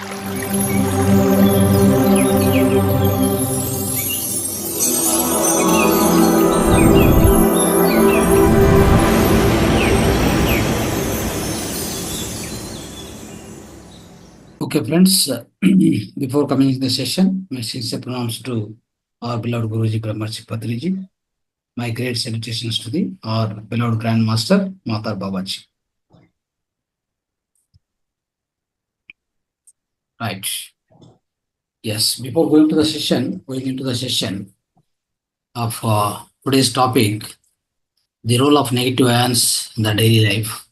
Okay, friends, before coming to the session, my sincere pronounce to our beloved Guruji Brahmarshi Patriji, my great salutations to the our beloved Grandmaster Mahavatar Babaji. Right. Yes, before going into the session of today's topic, the role of negative ions in the daily life.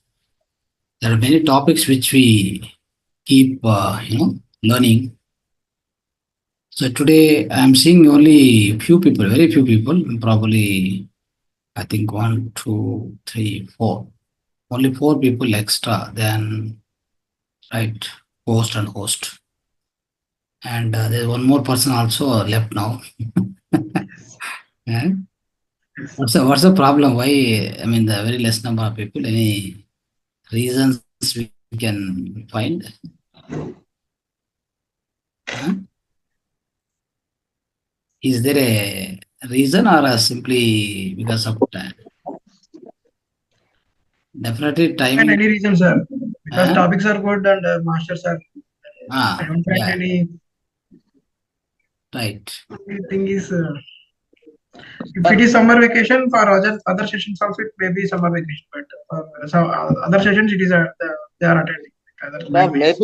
There are many topics which we keep, learning. So today I'm seeing only few people, very few people, probably I think 1, 2, 3, 4. Only 4 people extra than right host and host. And there's one more person also left now. Eh? What's the problem? Why? I mean, the very less number of people. Any reasons we can find? Huh? Is there a reason or simply because of time? Definitely And time. any reason, sir? Because Huh? topics are good and masters are. I don't find Yeah, any right. thing is. If it is summer vacation for other sessions also, it may be summer vacation. But for some other sessions, it is they are attending other Sir, languages.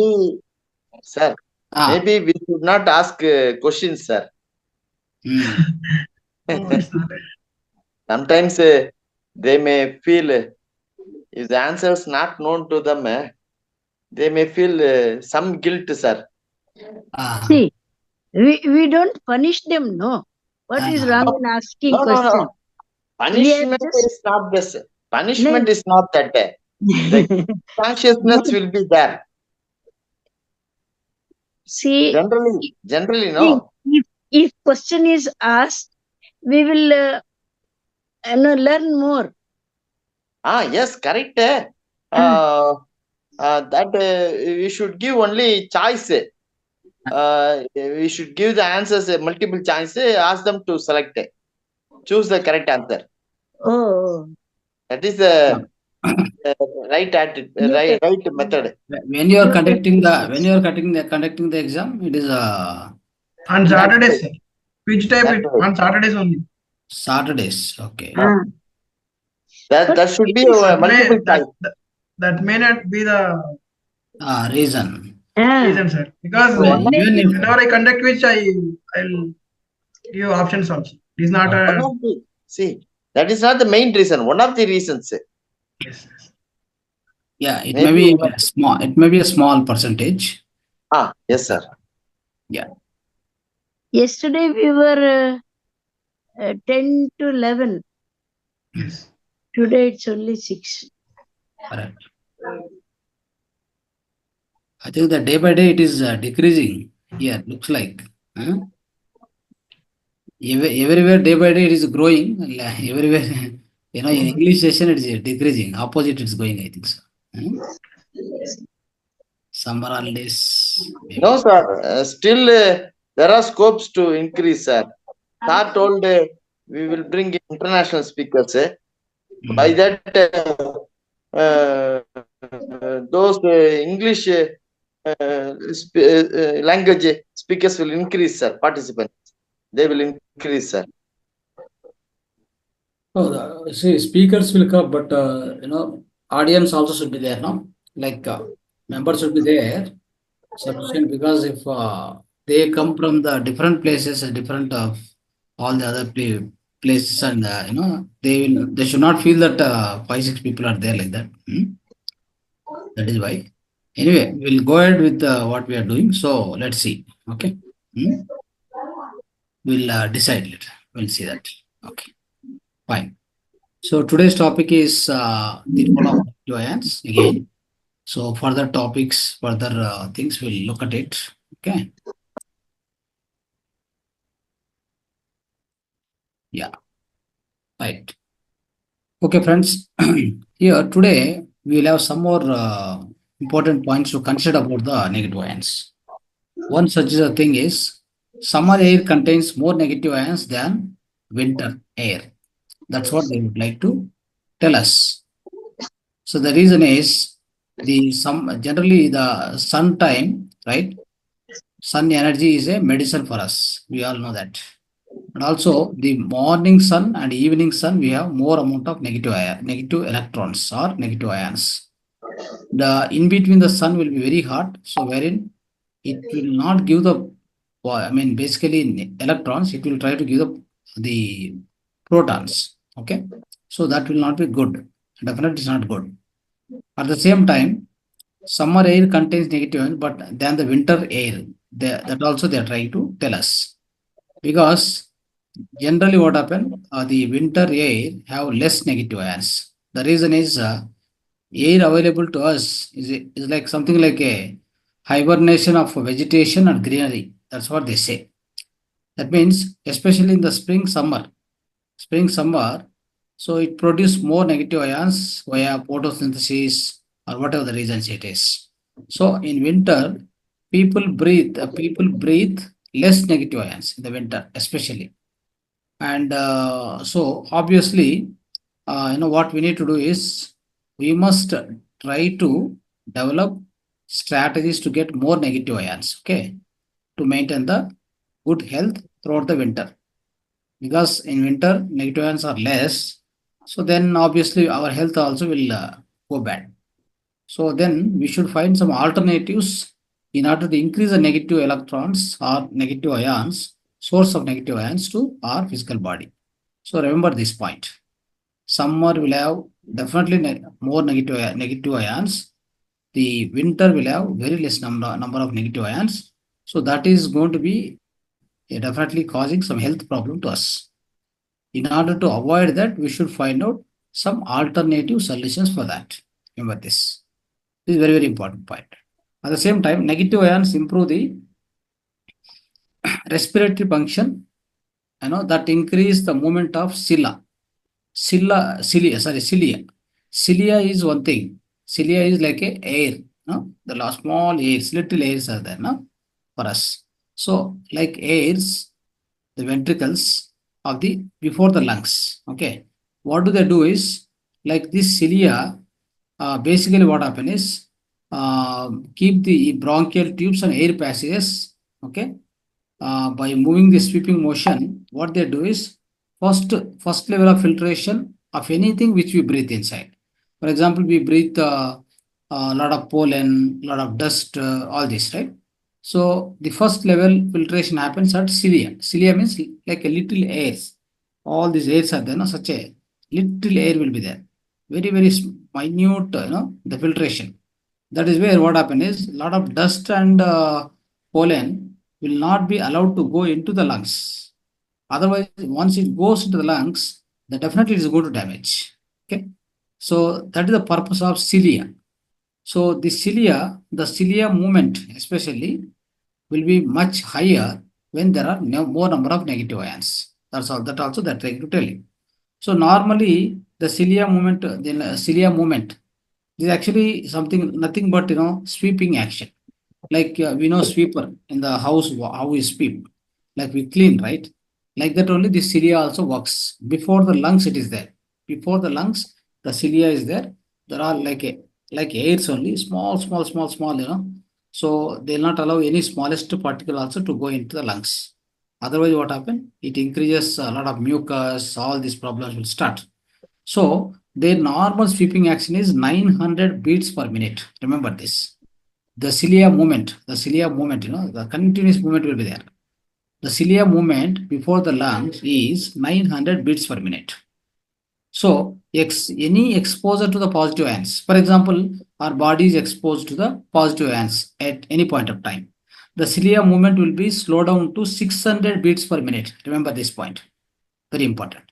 maybe we should not ask questions, sir. No, it's not. Sometimes they may feel if the answer is not known to them, they may feel some guilt, sir. See, we don't punish them, no. What is wrong in asking questions? No. Punishment is not this. Punishment is not that. The consciousness will be there. See, generally, no. If question is asked, we will learn more. Yes, correct. That we should give only choice. We should give the answers multiple choice. Ask them to select. Choose the correct answer. Oh, that is the right method. When you are conducting the exam, it is on Saturdays. Which type? On Saturdays only. Saturdays. Okay. That should be multiple choice. That may not be the reason. Reason, sir. Because whenever I conduct which I'll give options also. It is not see, that is not the main reason. One of the reasons. Yes. Yeah, it may be small. It may be a small percentage. Yes, sir. Yeah. Yesterday we were 10 to 11. Yes. Today it's only 6. Correct. I think that day by day it is decreasing. Yeah, looks like. Everywhere day by day it is growing. Everywhere, in English session it is decreasing. Opposite it's going, I think so. Summer holidays. No, sir. Still, there are scopes to increase, sir. Sir told we will bring international speakers. By that, those English language speakers will increase, sir. Participants, they will increase, sir. Oh, see, speakers will come, but audience also should be there, no? Like members should be there sufficient, because if they come from the different places, different all the other places, and they should not feel that 5-6 people are there like that. That is why. Anyway, we'll go ahead with what we are doing. So let's see. Okay. We'll decide later. We'll see that. Okay. Fine. So today's topic is the role of negative ions again. So further topics, further things, we'll look at it. Okay. Yeah. Right. Okay, friends. Here today we will have some more important points to consider about the negative ions. One such a thing is summer air contains more negative ions than winter air. That's what they would like to tell us. So the reason is generally the sun time, right? Sun energy is a medicine for us. We all know that. And also the morning sun and evening sun, we have more amount of negative electrons or negative ions. The in between the sun will be very hot, so wherein it will not give basically in electrons, it will try to give the protons. Okay, so that will not be good. Definitely, it's not good. At the same time, summer air contains negative ions, but than the winter air, that also they are trying to tell us, because generally what happen, the winter air have less negative ions. The reason is air available to us is like something like a hibernation of vegetation and greenery. That's what they say. That means, especially in the spring, summer, so it produces more negative ions via photosynthesis or whatever the reasons it is. So in winter, people breathe less negative ions in the winter, especially. And so obviously, what we need to do is we must try to develop strategies to get more negative ions, okay, to maintain the good health throughout the winter. Because in winter, negative ions are less, so then obviously our health also will go bad. So then we should find some alternatives in order to increase the negative electrons or negative ions, source of negative ions to our physical body. So remember this point. Summer will have definitely more negative ions. The winter will have very less number of negative ions. So that is going to be definitely causing some health problem to us. In order to avoid that, we should find out some alternative solutions for that. Remember this. This is very, very important point. At the same time, negative ions improve the respiratory function, that increase the movement of cilia. Cilia is one thing. Cilia is like a air, no? The small airs, little airs are there, no? For us. So, like airs, the ventricles of the before the lungs. Okay. What do they do is, like this cilia, basically what happen is keep the bronchial tubes and air passages, okay, by moving the sweeping motion. What they do is first level of filtration of anything which we breathe inside. For example, we breathe a lot of pollen, lot of dust, all this, right? So the first level filtration happens at cilia. Cilia means like a little airs. All these airs are there, no? Such a little air will be there. Very, very minute, the filtration. That is where what happens is a lot of dust and pollen will not be allowed to go into the lungs. Otherwise, once it goes into the lungs, then definitely it is going to damage. Okay. So that is the purpose of cilia. So the cilia movement especially will be much higher when there are more number of negative ions. That's all. That also they're trying to tell you. So normally the cilia movement is actually nothing but sweeping action. Like we know sweeper in the house, how we sweep, like we clean, right? Like that only the cilia also works. Before the lungs, it is there. Before the lungs, the cilia is there. There are like airs only, small. So they'll not allow any smallest particle also to go into the lungs. Otherwise, what happen? It increases a lot of mucus. All these problems will start. So their normal sweeping action is 900 beats per minute. Remember this. The cilia movement, the continuous movement will be there. The cilia movement before the lungs is 900 beats per minute. So, any exposure to the positive ions, for example, our body is exposed to the positive ions at any point of time. The cilia movement will be slowed down to 600 beats per minute. Remember this point. Very important.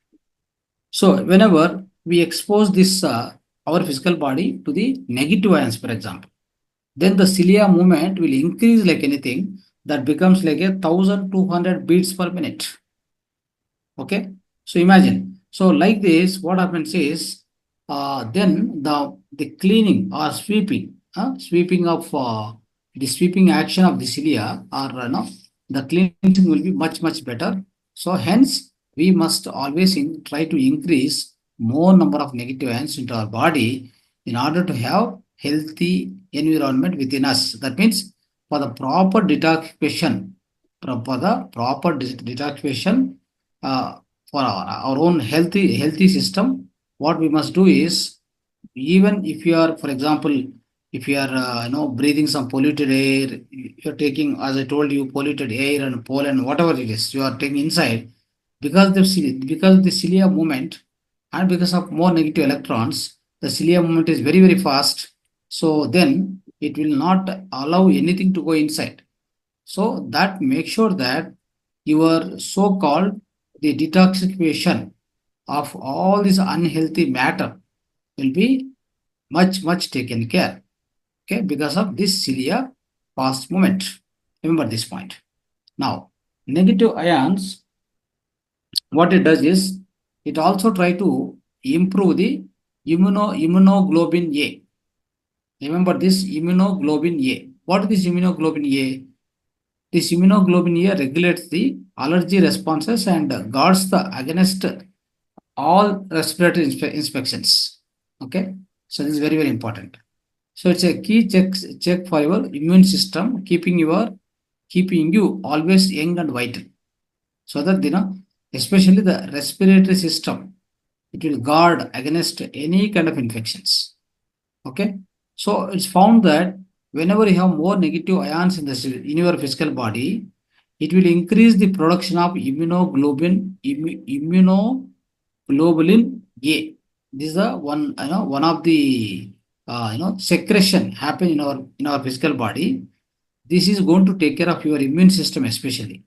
So, whenever we expose this, our physical body to the negative ions, for example, then the cilia movement will increase like anything, that becomes like 1200 beats per minute. Okay, so imagine. So like this, what happens is then the cleaning or sweeping of the sweeping action of the cilia or the cleansing will be much, much better. So hence, we must always try to increase more number of negative ions into our body in order to have healthy environment within us. That means for the proper detoxification, detoxification for our own healthy system, what we must do is, even if you are, for example, if you are breathing some polluted air, you're taking, as I told you, polluted air and pollen, whatever it is you are taking inside, because the cilia movement and because of more negative electrons, the cilia movement is very, very fast. So then it will not allow anything to go inside. So that make sure that your so-called the detoxification of all this unhealthy matter will be much taken care. Okay, because of this cilia fast movement. Remember this point. Now, negative ions, what it does is it also try to improve the immunoglobulin A. Remember this immunoglobulin A. What is this immunoglobulin A? This immunoglobulin A regulates the allergy responses and guards the against all respiratory inspections. Okay, so this is very, very important. So it's a key check for your immune system, keeping you always young and vital. So that especially the respiratory system, it will guard against any kind of infections. Okay, so it's found that whenever you have more negative ions in your physical body, it will increase the production of immunoglobulin A. This is the one of the secretion happen in our physical body. This is going to take care of your immune system especially.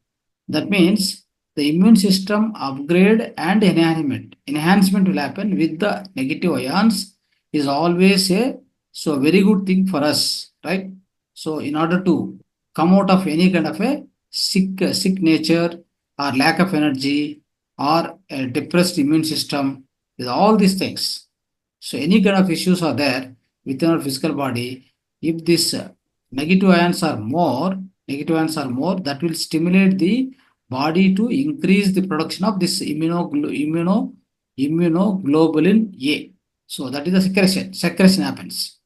That means the immune system upgrade and enhancement will happen with the negative ions is always a very good thing for us, right? So in order to come out of any kind of a sick nature or lack of energy or a depressed immune system, with all these things. So any kind of issues are there within our physical body, if this negative ions are more, that will stimulate the body to increase the production of this immunoglobulin A. So that is the secretion happens.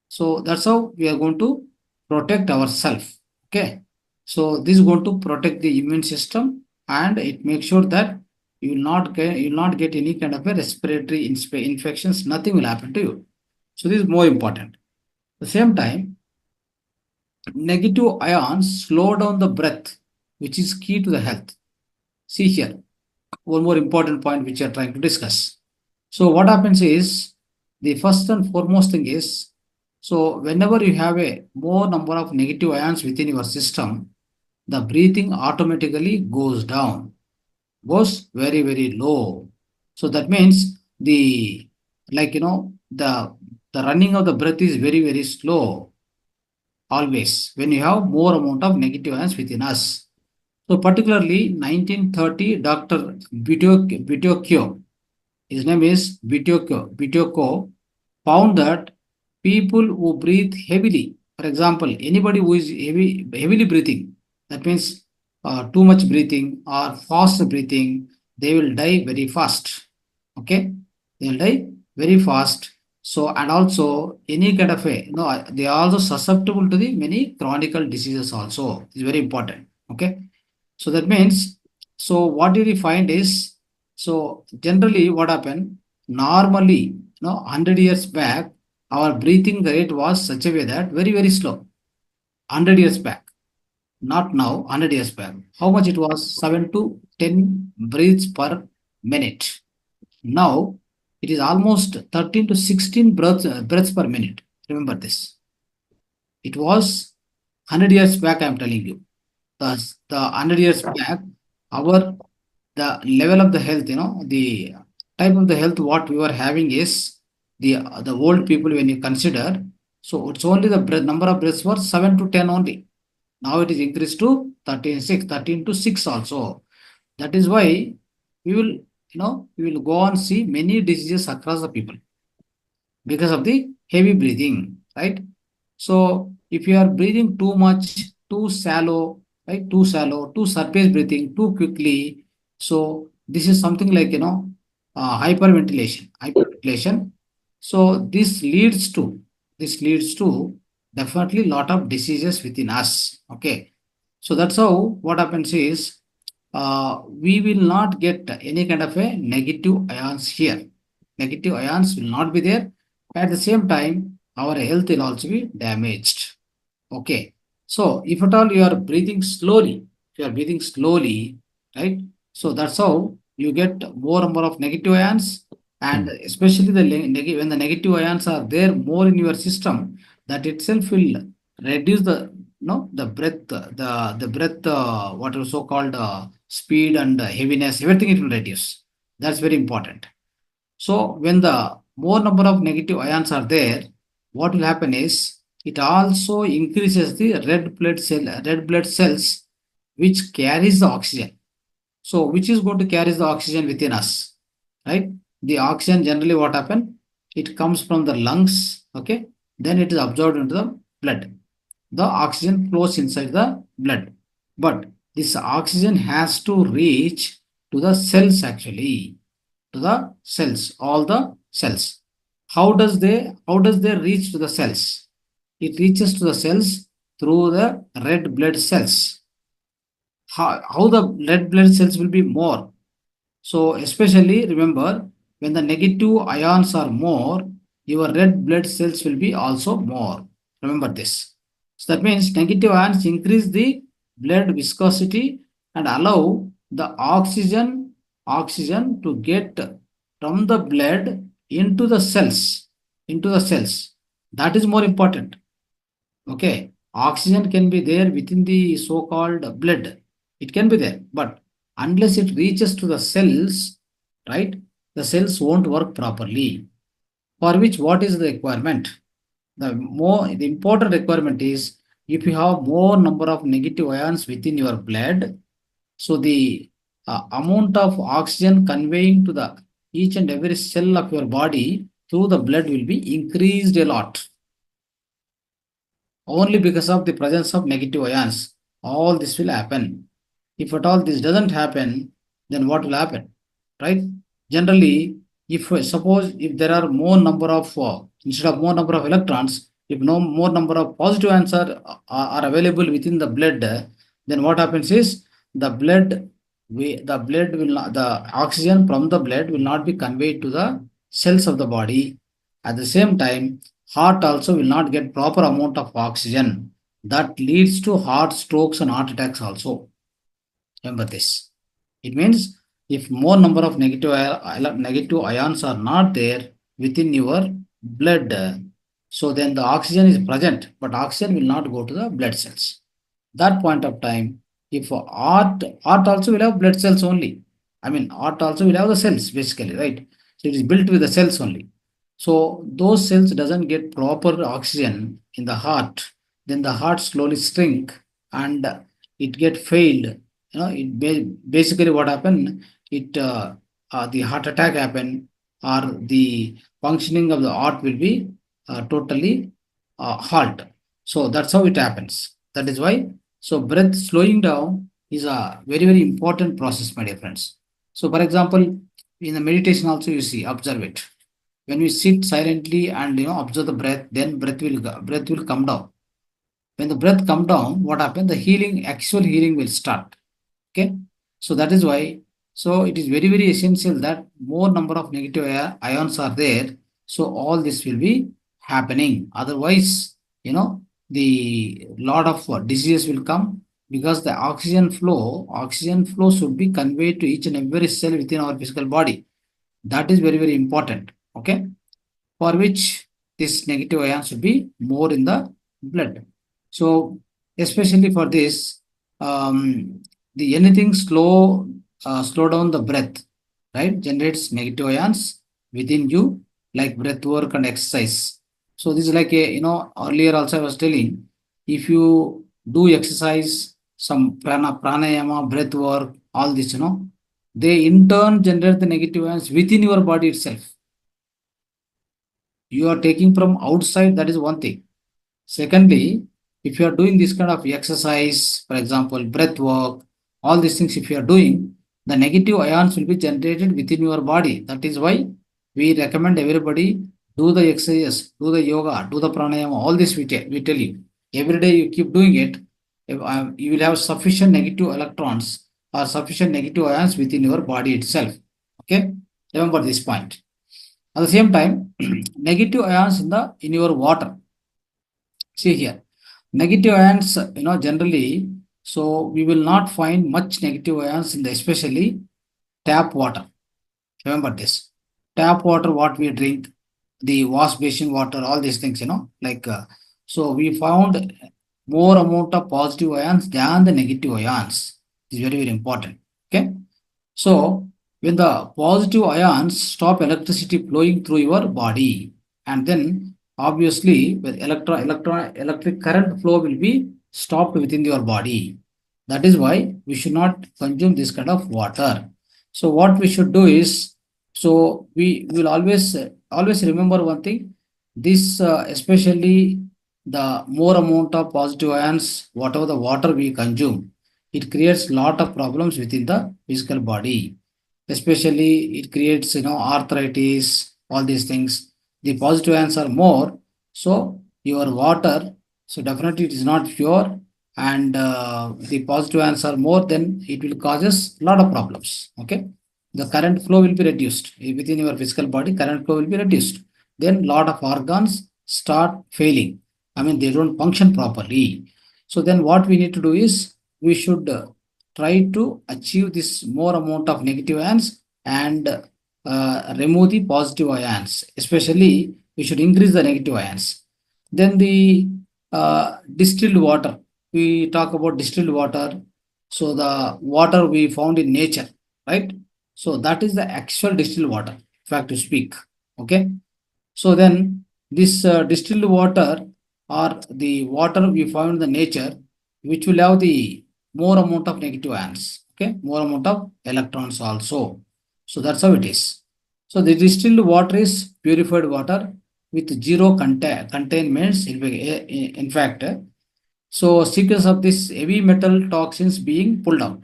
So that's how we are going to protect ourselves. Okay. So this is going to protect the immune system, and it makes sure that you will not get any kind of a respiratory infections. Nothing will happen to you. So this is more important. At the same time, negative ions slow down the breath, which is key to the health. See here, one more important point which we are trying to discuss. So what happens is, the first and foremost thing is, so whenever you have a more number of negative ions within your system, the breathing automatically goes down, goes very, very low. So that means the running of the breath is very, very slow always when you have more amount of negative ions within us. So particularly 1930, Dr. Buteyko, his name is Buteyko, found that people who breathe heavily, for example, anybody who is heavily breathing, that means too much breathing or fast breathing, they will die very fast. Okay, they will die very fast. So, and also any kind of they are also susceptible to the many chronic diseases also. It's very important. Okay, so that means, so what did we find is, so generally what happened, normally 100 years back, our breathing rate was such a way that very, very slow. 100 years back, not now, 100 years back. How much it was? 7 to 10 breaths per minute. Now it is almost 13 to 16 breaths per minute. Remember this. It was 100 years back, I am telling you. The 100 years back, the level of the health, the type of the health what we were having is the old people when you consider. So it's only the number of breaths were 7 to 10 only. Now it is increased to 13 to 6 also. That is why we will go and see many diseases across the people because of the heavy breathing, right? So if you are breathing too much, too shallow, right? Too shallow, too surface breathing, too quickly. So this is something like, hyperventilation. Hyperventilation. So this leads to definitely lot of diseases within us. Okay. So that's how what happens is we will not get any kind of a negative ions here. Negative ions will not be there. At the same time, our health will also be damaged. Okay. So if at all you are breathing slowly, if you are breathing slowly, right? So that's how you get more number of negative ions, and especially when the negative ions are there more in your system, that itself will reduce the the breath, the breath, what is so called speed and heaviness, everything it will reduce. That's very important. So when the more number of negative ions are there, what will happen is it also increases the red blood cells, which carries the oxygen. So which is going to carry the oxygen within us, right? The oxygen generally what happen? It comes from the lungs, okay? Then it is absorbed into the blood. The oxygen flows inside the blood, but this oxygen has to reach to the cells actually, to the cells, all the cells. How does they reach to the cells? It reaches to the cells through the red blood cells. How the red blood cells will be more? So especially remember, when the negative ions are more, your red blood cells will be also more. Remember this. So that means negative ions increase the blood viscosity and allow the oxygen to get from the blood into the cells. That is more important. Okay. Oxygen can be there within the so-called blood. It can be there, but unless it reaches to the cells, right, the cells won't work properly. For which, what is the requirement? The important requirement is, if you have more number of negative ions within your blood, so the amount of oxygen conveying to the each and every cell of your body through the blood will be increased a lot. Only because of the presence of negative ions, all this will happen. If at all this doesn't happen, then what will happen, right? Generally, if suppose if there are more number of instead of more number of electrons, if no more number of positive ions are available within the blood, then what happens is the blood will not, the oxygen from the blood will not be conveyed to the cells of the body. At the same time, heart also will not get proper amount of oxygen. That leads to heart strokes and heart attacks also. Remember this. It means if more number of negative ions are not there within your blood, so then the oxygen is present, but oxygen will not go to the blood cells. That point of time, if heart also will have blood cells only. I mean, heart also will have the cells basically, right? So it is built with the cells only. So those cells doesn't get proper oxygen in the heart, then the heart slowly shrink and it get failed. Basically what happened, the heart attack happen, or the functioning of the heart will be totally halt. So that's how it happens. That is why, so breath slowing down is a very, very important process, my dear friends. So for example, in the meditation also you see, observe it. When we sit silently and observe the breath, then breath will come down. When the breath come down, what happens? The actual healing will start. Okay. So that is why, so it is very, very essential that more number of negative ions are there. So all this will be happening. Otherwise, the lot of diseases will come, because the oxygen flow should be conveyed to each and every cell within our physical body. That is very, very important. Okay. For which this negative ion should be more in the blood. So especially for this, the anything slow down the breath, right, generates negative ions within you, like breath work and exercise. So this is like earlier also I was telling, if you do exercise, some pranayama, breath work, all this, they in turn generate the negative ions within your body itself. You are taking from outside, that is one thing. Secondly, if you are doing this kind of exercise, for example, breath work, all these things, if you are doing, the negative ions will be generated within your body. That is why we recommend everybody do the exercise, do the yoga, do the pranayama, all this we tell you. Every day you keep doing it, you will have sufficient negative electrons or sufficient negative ions within your body itself. Okay, remember this point. At the same time, negative ions in your water. See here, negative ions, generally, so we will not find much negative ions in the especially tap water. Remember this. Tap water, what we drink, the wash basin water, all these things, so we found more amount of positive ions than the negative ions. It's very, very important. Okay. So when the positive ions stop electricity flowing through your body, and then obviously with electric current flow will be stopped within your body. That is why we should not consume this kind of water. So what we should do is, so we will always remember one thing. This especially the more amount of positive ions, whatever the water we consume, it creates lot of problems within the physical body. Especially it creates arthritis, all these things. The positive ions are more, so your water, so definitely it is not pure, and the positive ions are more, then it will causes a lot of problems. Okay, the current flow will be reduced within your physical body. Current flow will be reduced. Then lot of organs start failing. I mean, they don't function properly. So then what we need to do is we should try to achieve this more amount of negative ions and remove the positive ions. Especially, we should increase the negative ions. Then the distilled water. We talk about distilled water. So the water we found in nature, right? So that is the actual distilled water, in fact, to speak. Okay. So then this distilled water or the water we found in the nature, which will have the more amount of negative ions. Okay, more amount of electrons also. So that's how it is. So the distilled water is purified water with zero containments. In fact, so sequence of this heavy metal toxins being pulled out.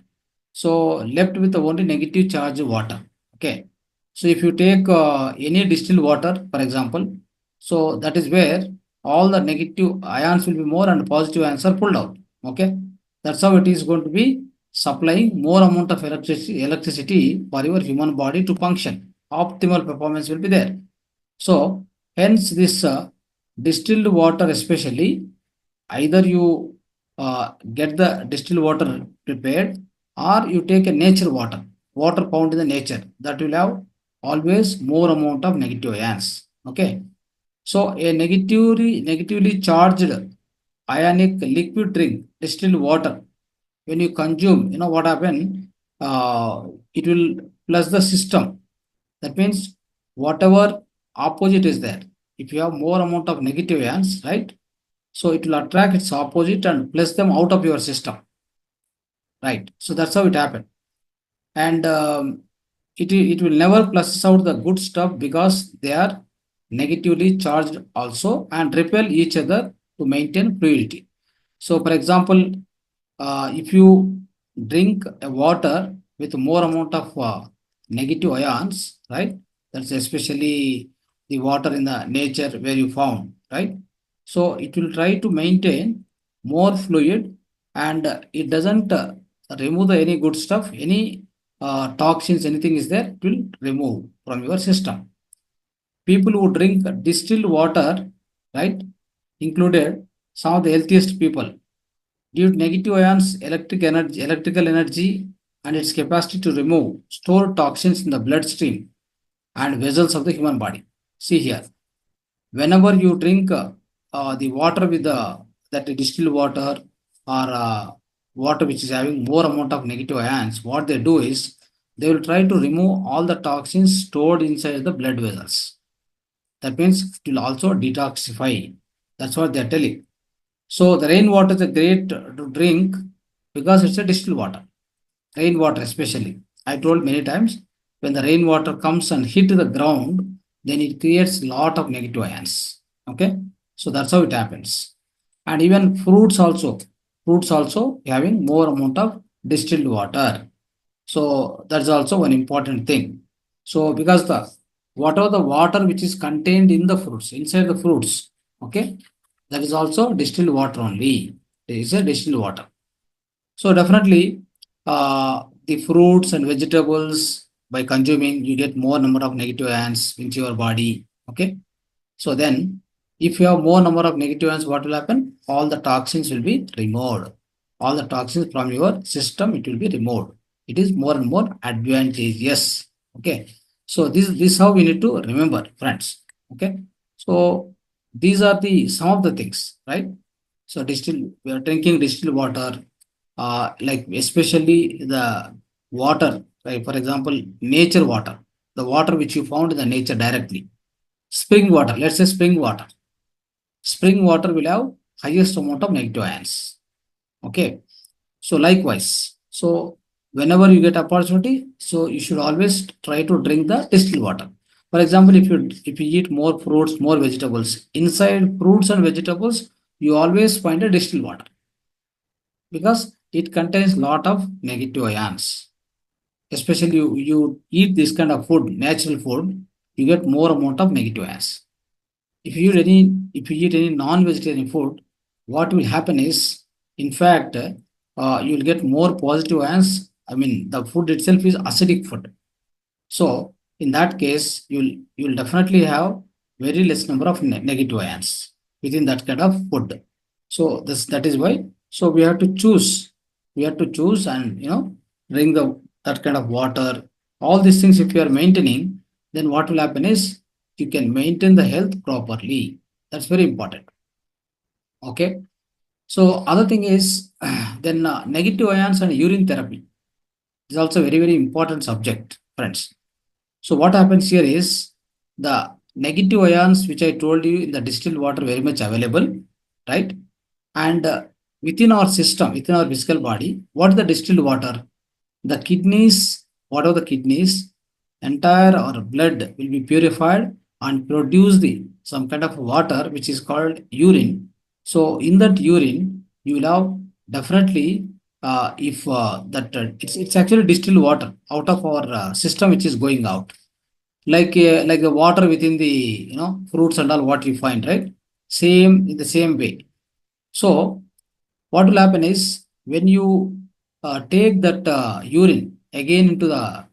So left with only negative charge water. Okay. So if you take any distilled water, for example, so that is where all the negative ions will be more and positive ions are pulled out. Okay. That's how it is going to be supplying more amount of electricity for your human body to function. Optimal performance will be there. So hence this distilled water especially, either you get the distilled water prepared or you take a nature water found in the nature, that will have always more amount of negative ions. Okay. So a negatively charged ionic liquid drink, distilled water, when you consume, what happen? It will plus the system. That means whatever opposite is there, if you have more amount of negative ions, right? So it will attract its opposite and place them out of your system. Right. So that's how it happened. And it will never plus out the good stuff because they are negatively charged also and repel each other to maintain fluidity. So for example, if you drink a water with more amount of negative ions, right? That's especially the water in the nature where you found, right? So it will try to maintain more fluid and it doesn't remove any good stuff, any toxins, anything is there, it will remove from your system. People who drink distilled water, right, included some of the healthiest people, due to negative ions, electrical energy, and its capacity to remove stored toxins in the bloodstream and vessels of the human body. See here, whenever you drink the water with that distilled water or water which is having more amount of negative ions, what they do is they will try to remove all the toxins stored inside the blood vessels. That means it will also detoxify. That's what they're telling. So the rainwater is a great to drink because it's a distilled water. Rainwater especially. I told many times, when the rainwater comes and hit the ground, then it creates a lot of negative ions. Okay. So that's how it happens. And even fruits also having more amount of distilled water. So that's also one important thing. So because the whatever the water which is contained in the fruits, inside the fruits, okay, that is also distilled water only. It is a distilled water. So definitely, the fruits and vegetables by consuming, you get more number of negative ions into your body. Okay. So then, if you have more number of negative ions, what will happen? All the toxins will be removed. All the toxins from your system, it will be removed. It is more and more advantageous. Okay. So this how we need to remember, friends. Okay. So these are the some of the things, right? So we are drinking distilled water, like especially the water, like for example, nature water, the water which you found in the nature directly. Spring water, let's say spring water. Spring water will have highest amount of negative ions. Okay. So likewise, so whenever you get opportunity, so you should always try to drink the distilled water. For example, if you eat more fruits, more vegetables, inside fruits and vegetables, you always find a distilled water because it contains lot of negative ions. Especially you eat this kind of food, natural food, you get more amount of negative ions. If you eat any non-vegetarian food, what will happen is, in fact, you will get more positive ions. I mean, the food itself is acidic food. So in that case, you'll definitely have very less number of negative ions within that kind of food. So that is why. So we have to choose. We have to choose and drink that kind of water. All these things, if you are maintaining, then what will happen is you can maintain the health properly. That's very important. Okay. So other thing is then negative ions and urine therapy is also very very important subject, friends. So what happens here is the negative ions which I told you in the distilled water very much available, right? And within our system, within our physical body, what is the distilled water? The kidneys, what are the kidneys? Entire our blood will be purified and produce the some kind of water which is called urine. So in that urine, you will have definitely if that it's actually distilled water out of our system which is going out like the water within the fruits and all what you find, right? Same in the same way. So what will happen is when you take that urine again into the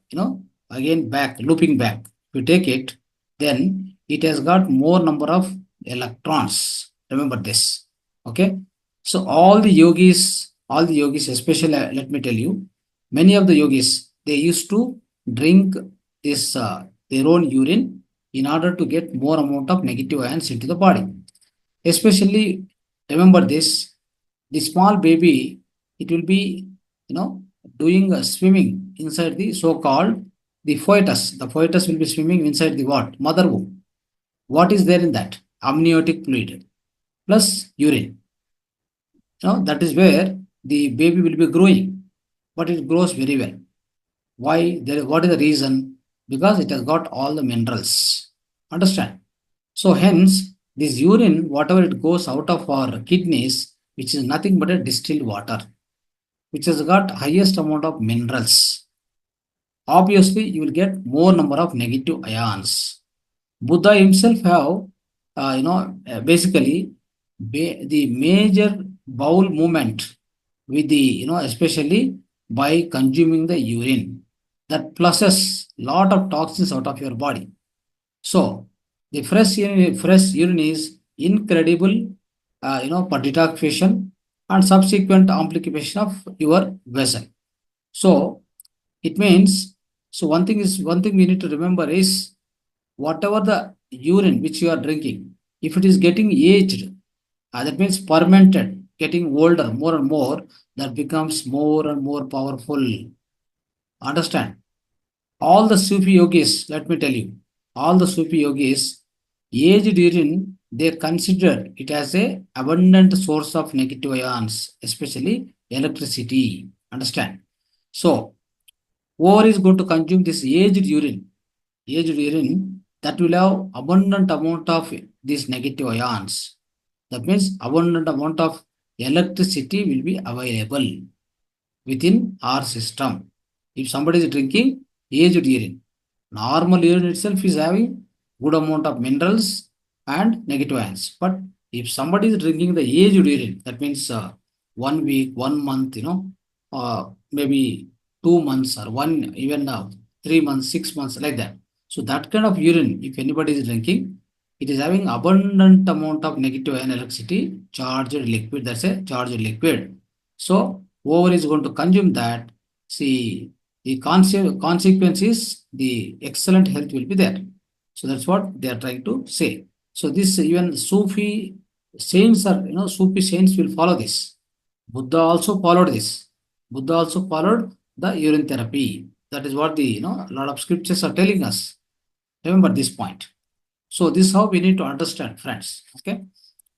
again back looping back, you take it, then it has got more number of electrons. Remember this. Okay. So all the yogis, especially let me tell you, many of the yogis, they used to drink this their own urine in order to get more amount of negative ions into the body. Especially remember this, the small baby, it will be doing a swimming inside the so-called the fetus. The fetus will be swimming inside the what? Mother womb. What is there in that? Amniotic fluid plus urine. That is where the baby will be growing, but it grows very well. Why? What is the reason? Because it has got all the minerals. Understand? So hence, this urine, whatever it goes out of our kidneys, which is nothing but a distilled water, which has got highest amount of minerals. Obviously, you will get more number of negative ions. Buddha himself have, basically the major bowel movement with the, especially by consuming the urine that flushes lot of toxins out of your body. So the fresh urine is incredible, for detoxification and subsequent amplification of your vessel. So it means, so one thing we need to remember is whatever the urine which you are drinking, if it is getting aged, that means fermented, getting older more and more, that becomes more and more powerful. Understand? All the Sufi yogis, let me tell you, all the Sufi yogis, aged urine, they consider it as a abundant source of negative ions, especially electricity. Understand? So, whoever is going to consume this aged urine, that will have abundant amount of these negative ions. That means abundant amount of electricity will be available within our system. If somebody is drinking aged urine, normal urine itself is having good amount of minerals and negative ions. But if somebody is drinking the aged urine, that means 1 week, 1 month, maybe 2 months or even 3 months, 6 months, like that. So that kind of urine, if anybody is drinking, it is having abundant amount of negative ion electricity, charged liquid. That's a charged liquid. So over is going to consume that. See, the consequence is the excellent health will be there. So that's what they are trying to say. So this even Sufi saints are, Sufi saints will follow this. Buddha also followed this. Buddha also followed the urine therapy. That is what the, a lot of scriptures are telling us. Remember this point. So this is how we need to understand, friends. Okay.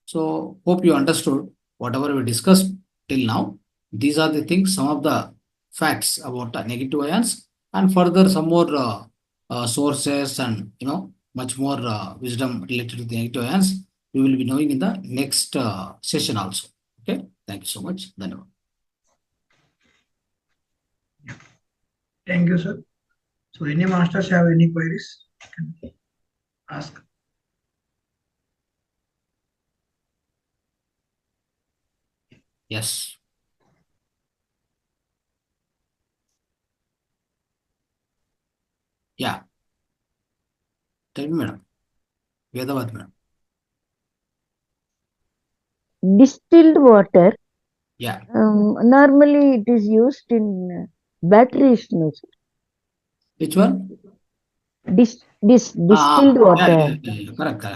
So hope you understood whatever we discussed till now. These are the things, some of the facts about negative ions, and further some more sources and much more wisdom related to the negative ions we will be knowing in the next session also. Okay. Thank you so much. Dhanyavad. Thank you, sir. So, any masters have any queries? Can ask. Yes. Yeah. Tell me, madam. Vedavad, madam. Distilled water, Yeah. normally it is used in batteries, no, sir. Which one? Distilled Yeah, water. correct.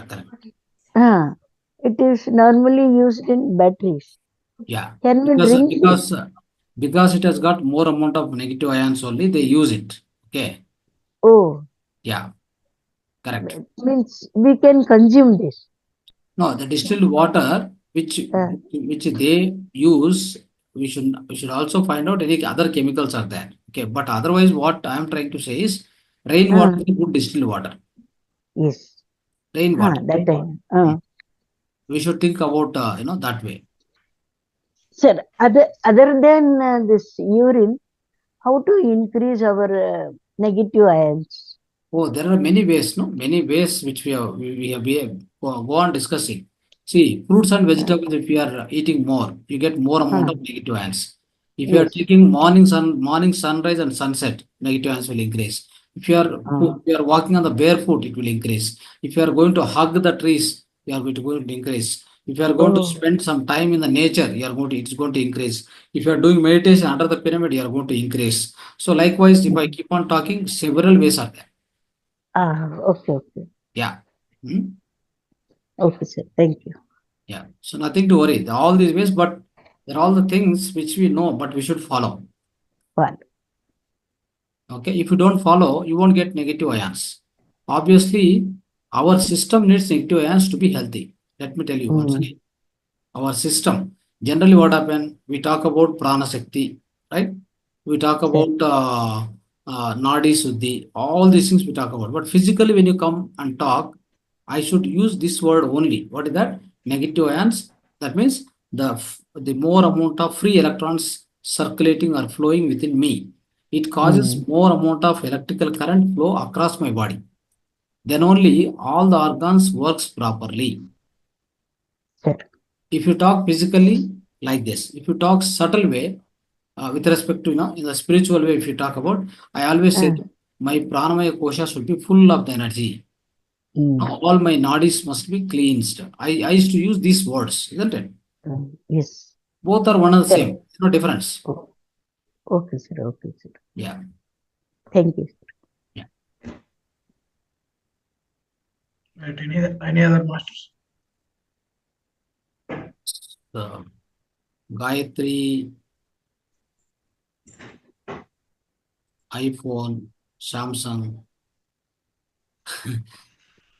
It is normally used in batteries. Yeah, Can we drink it? because it has got more amount of negative ions only, they use it. Okay. Oh, Yeah, correct. it means we can consume this. No, the distilled water which they use, we should also find out any other chemicals are there. Okay, but otherwise, what I am trying to say is rainwater is good distilled water. Yes. Rainwater. That time. We should think about that way. Sir, other than this urine, how to increase our negative ions? Oh, there are many ways, no? Many ways which we have go on discussing. See, fruits and vegetables, if you are eating more, you get more amount of negative ions. If you are Yes. taking morning sunrise and sunset, negative ions will increase. If you are walking on the barefoot, it will increase. If you are going to hug the trees, you are going to increase. If you are going to spend some time in the nature, it's going to increase. If you are doing meditation under the pyramid, you are going to increase. So likewise, if I keep on talking, several ways are there. Okay. Yeah. Hmm? Okay, sir. Thank you. Yeah. So nothing to worry. All these ways, but they're all the things which we know, but we should follow. Fine. Okay. If you don't follow, you won't get negative ions. Obviously, our system needs negative ions to be healthy. Let me tell you once again. Our system, generally what happen, we talk about prana shakti, right? We talk about nadi suddhi, all these things we talk about. But physically, when you come and talk, I should use this word only. What is that? Negative ions. That means the more amount of free electrons circulating or flowing within me, it causes more amount of electrical current flow across my body. Then only all the organs works properly. Sir. If you talk physically like this, if you talk subtle way, with respect to, in the spiritual way, if you talk about, I always say my pranamaya kosha should be full of the energy. All my nadis must be cleansed. I used to use these words, isn't it? Yes. Both are one and the same. No difference. Okay, sir. Okay, sir. Yeah. Thank you. Yeah. Right. Any other masters? Gayatri, iPhone, Samsung.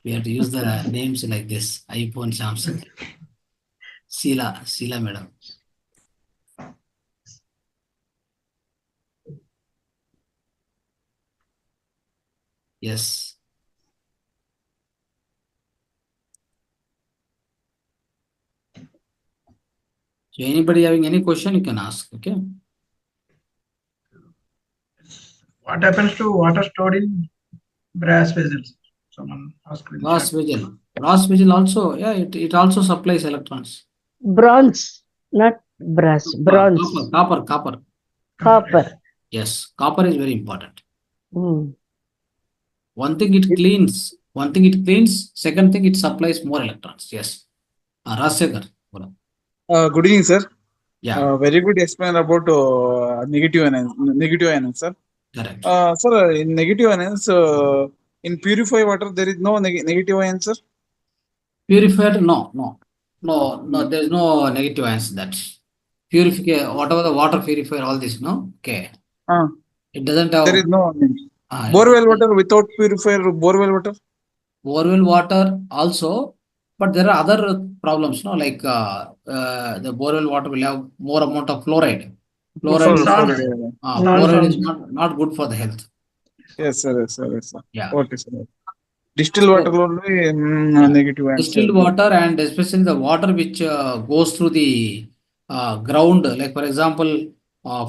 We have to use the names like this. iPhone, Samsung. Sheila madam. Yes. So anybody having any question, you can ask. Okay. What happens to water stored in brass vessels? Someone asked in Brass chat. vessel. Brass vessel also, yeah, it also supplies electrons. Bronze, not brass, bronze, Copper. copper. Yes, copper is very important. Hmm. One thing it cleans. Second thing, it supplies more electrons. Yes. Rajasekhar. Good evening, sir. Yeah, Very good explain about negative ions, sir. correct. Sir, in negative ions, in purified water, there is no negative ions, sir. Purified? No. There's no negative ions in that. Purification, whatever the water purifier, all this, no? Okay. Uh, It doesn't there is have no uh, borewell water without purifier, borewell water. borewell water also, but there are other problems, no? Like the borewell water will have more amount of fluoride. Fluoride is, Salt. Salt fluoride is also. not good for the health. Yes, sir. Yes, sir. Yes, sir. Yeah. Okay, sir. Distilled water So, only yeah. negative ions. Distilled water, and especially the water which goes through the ground, like for example,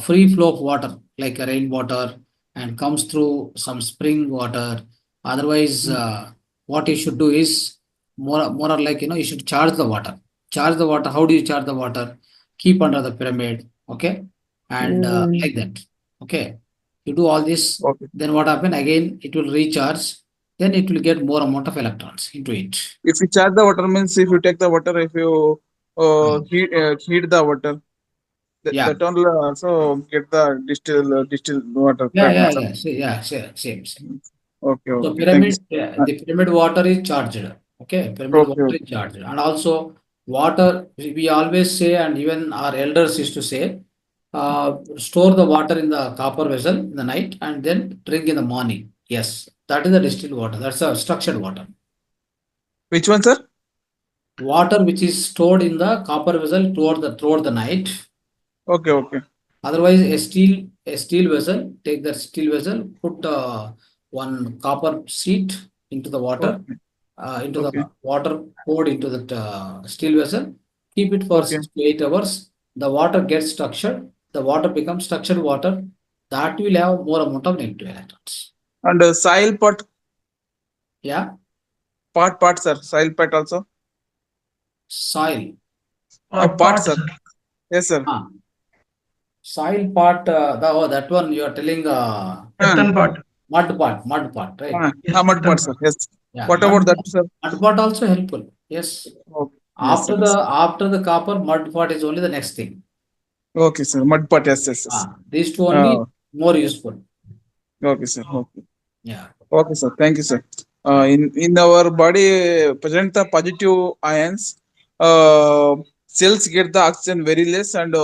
free flow of water, like a rainwater, and comes through some spring water. Otherwise, what you should do is more or like, you should charge the water. Charge the water. How do you charge the water? Keep under the pyramid, okay, and like that, okay. You do all this, Okay. then what happen again? It will recharge. Then it will get more amount of electrons into it. If you charge the water means if you take the water, if you heat the water, Yeah. that only also get the distilled water. Yeah, Correct, yeah, sir? yeah. Same. Okay, So okay. Thank you, pyramid, sir. the pyramid water is charged. Okay, pyramid Okay, water okay. is charged, and also water. We always say, and even our elders used to say, store the water in the copper vessel in the night, and then drink in the morning. Yes, that is the distilled water. That's a structured water. Which one, sir? Water which is stored in the copper vessel throughout the night. Okay, okay. Otherwise, a steel vessel, take that steel vessel, put one copper sheet into the water, Okay, into okay, the water poured into that steel vessel, keep it for okay. 6 to 8 hours. The water gets structured, the water becomes structured water, that will have more amount of negative electrons. And soil Yeah, part, sir. Soil part also. soil. Part, sir. Sir. Yes, sir. Soil part, that one you are telling Earthen part. mud part, right? Yes, Mud earthen part, sir. part. Yes. Yeah, What about that, sir? mud part also helpful. Yes. Okay. Yes, sir. After the copper, mud part is only the next thing. Okay, sir. Mud part. Yes. These two only more useful. Okay, sir. Okay. Yeah. Okay, sir. Thank you, sir. In our body present the positive ions, cells get the oxygen very less, and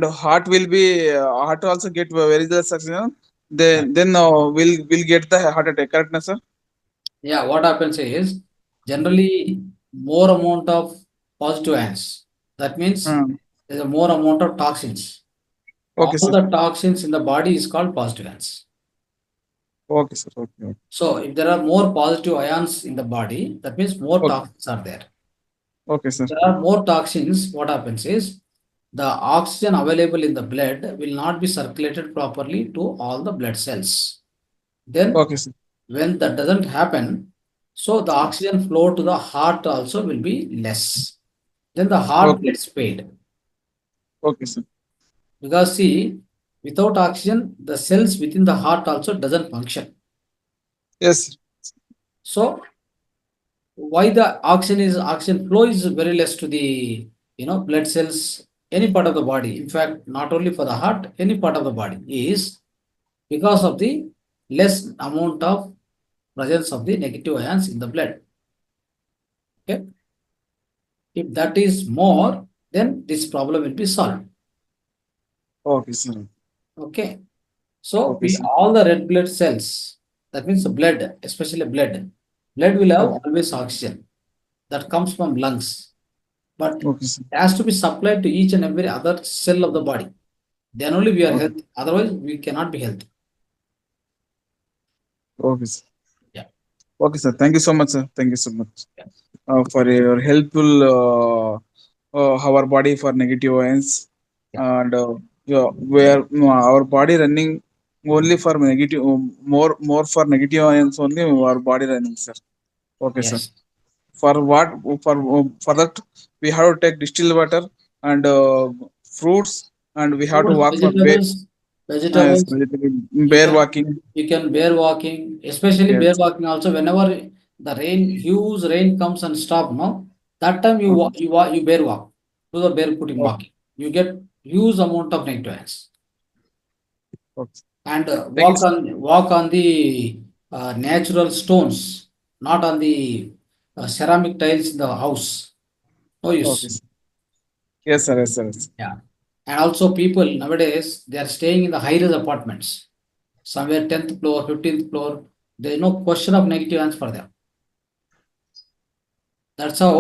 heart will be heart also get very less oxygen. Then will get the heart attack. Correct, na, sir? Yeah. What happens is generally more amount of positive ions. That means there's a more amount of toxins. Okay, All sir. the toxins in the body is called positive ions. Okay, sir. Okay. So if there are more positive ions in the body, that means more Okay. toxins are there. Okay, sir. If there are more toxins, what happens is the oxygen available in the blood will not be circulated properly to all the blood cells. Then Okay, sir. when that doesn't happen, so the oxygen flow to the heart also will be less. Then the heart Okay. gets paid. Okay, sir. Because see, without oxygen, the cells within the heart also doesn't function. Yes. So why the oxygen flow is very less to the blood cells, any part of the body. In fact, not only for the heart, any part of the body is because of the less amount of presence of the negative ions in the blood. Okay. If that is more, then this problem will be solved. Okay, sir. Okay. So Okay, sir. all the red blood cells, that means the blood, especially blood will have always oxygen that comes from lungs. But Okay, sir. it has to be supplied to each and every other cell of the body. Then only we are healthy. Otherwise, we cannot be healthy. Okay, sir. Yeah. Okay, sir. Thank you so much, sir. Thank you so much Yeah. for your helpful our body for negative ions, Yeah. and yeah, where our body running only for negative, more for negative ions only our body running, sir. Okay, sir. Yes. For what, for that we have to take distilled water and fruits, and we have to Fruits, walk for vegetables, yes, vegetables. You bare can walking. you can bear walking, especially bear Yes. walking also whenever the rain, huge rain comes and stop, no? That time you Okay. you bear walk, do the barefooting Okay. walking. You get huge amount of negative ions. Okay. And Thank you, sir. walk on the natural stones, not on the ceramic tiles in the house. No Okay, use. sir. Yes, sir. Yes, sir. Yes. Yeah. And also people nowadays they are staying in the high-rise apartments, somewhere 10th floor, 15th floor. There is no question of negative ions for them. That's how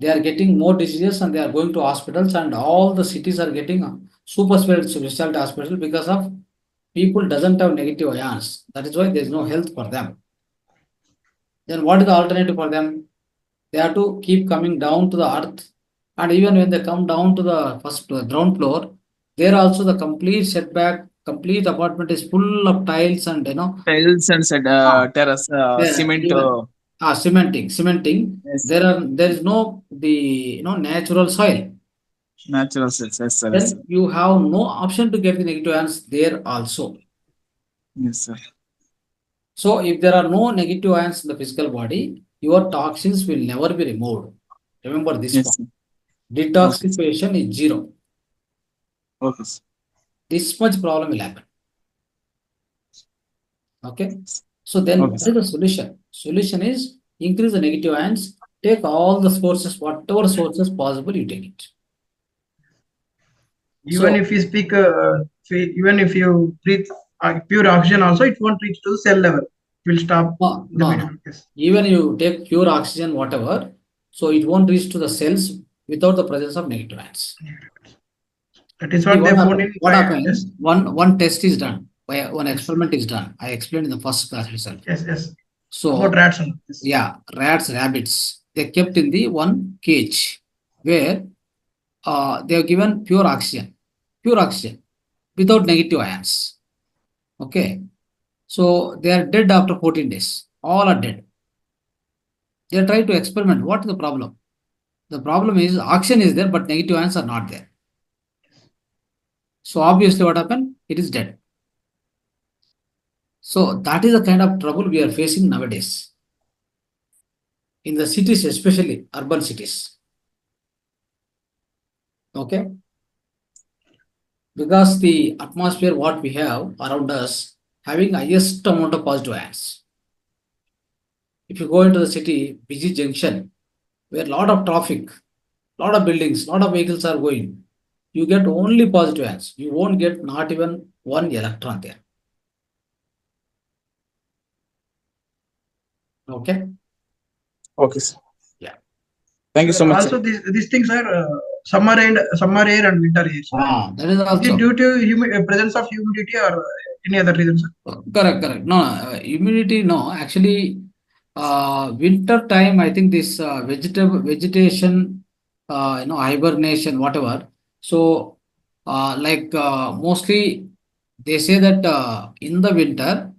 they are getting more diseases and they are going to hospitals, and all the cities are getting super specialty hospital because of people doesn't have negative ions. That is why there is no health for them. Then what is the alternative for them? They have to keep coming down to the earth, and even when they come down to the first ground floor, there also the complete setback, complete apartment is full of tiles and Tiles and said ah, terrace, there cement. even cementing. Yes. There is no the natural soil. Natural cells. Yes, sir. Yes, sir. Then you have no option to get the negative ions there also. Yes, sir. So if there are no negative ions in the physical body, your toxins will never be removed. Remember this Yes, point. sir. Detoxification is zero. Okay, sir. This much problem will happen. Okay. So then Okay, what sir. is the solution? Solution is increase the negative ions, take all the sources, whatever sources possible, you take it. Even So if you speak, even if you breathe pure oxygen, also it won't reach to the cell level. It will stop in the middle. Yes. even you take pure oxygen, whatever, so it won't reach to the cells without the presence of negative ions. That is See what they found in what happens? yes. One test is done, one experiment is done. I explained in the first class itself. Yes, yes. So About rats. Yes. yeah, rats, rabbits, they kept in the one cage where they have given pure oxygen without negative ions. Okay, so they are dead after 14 days. All are dead. They are trying to experiment. What is the problem? The problem is oxygen is there, but negative ions are not there. So obviously, what happened? It is dead. So that is the kind of trouble we are facing nowadays in the cities, especially urban cities. Okay, because the atmosphere what we have around us having highest amount of positive ions. If you go into the city, busy junction, where lot of traffic, lot of buildings, lot of vehicles are going, you get only positive ions. You won't get not even one electron there. Okay. Okay, sir. Yeah. Thank you so much, Also, sir. these things are summer air and winter air. That is Is also it due to presence of humidity or any other reason, sir? correct. No, immunity. No, actually, winter time. I think this vegetation, hibernation, whatever. So, mostly they say that in the winter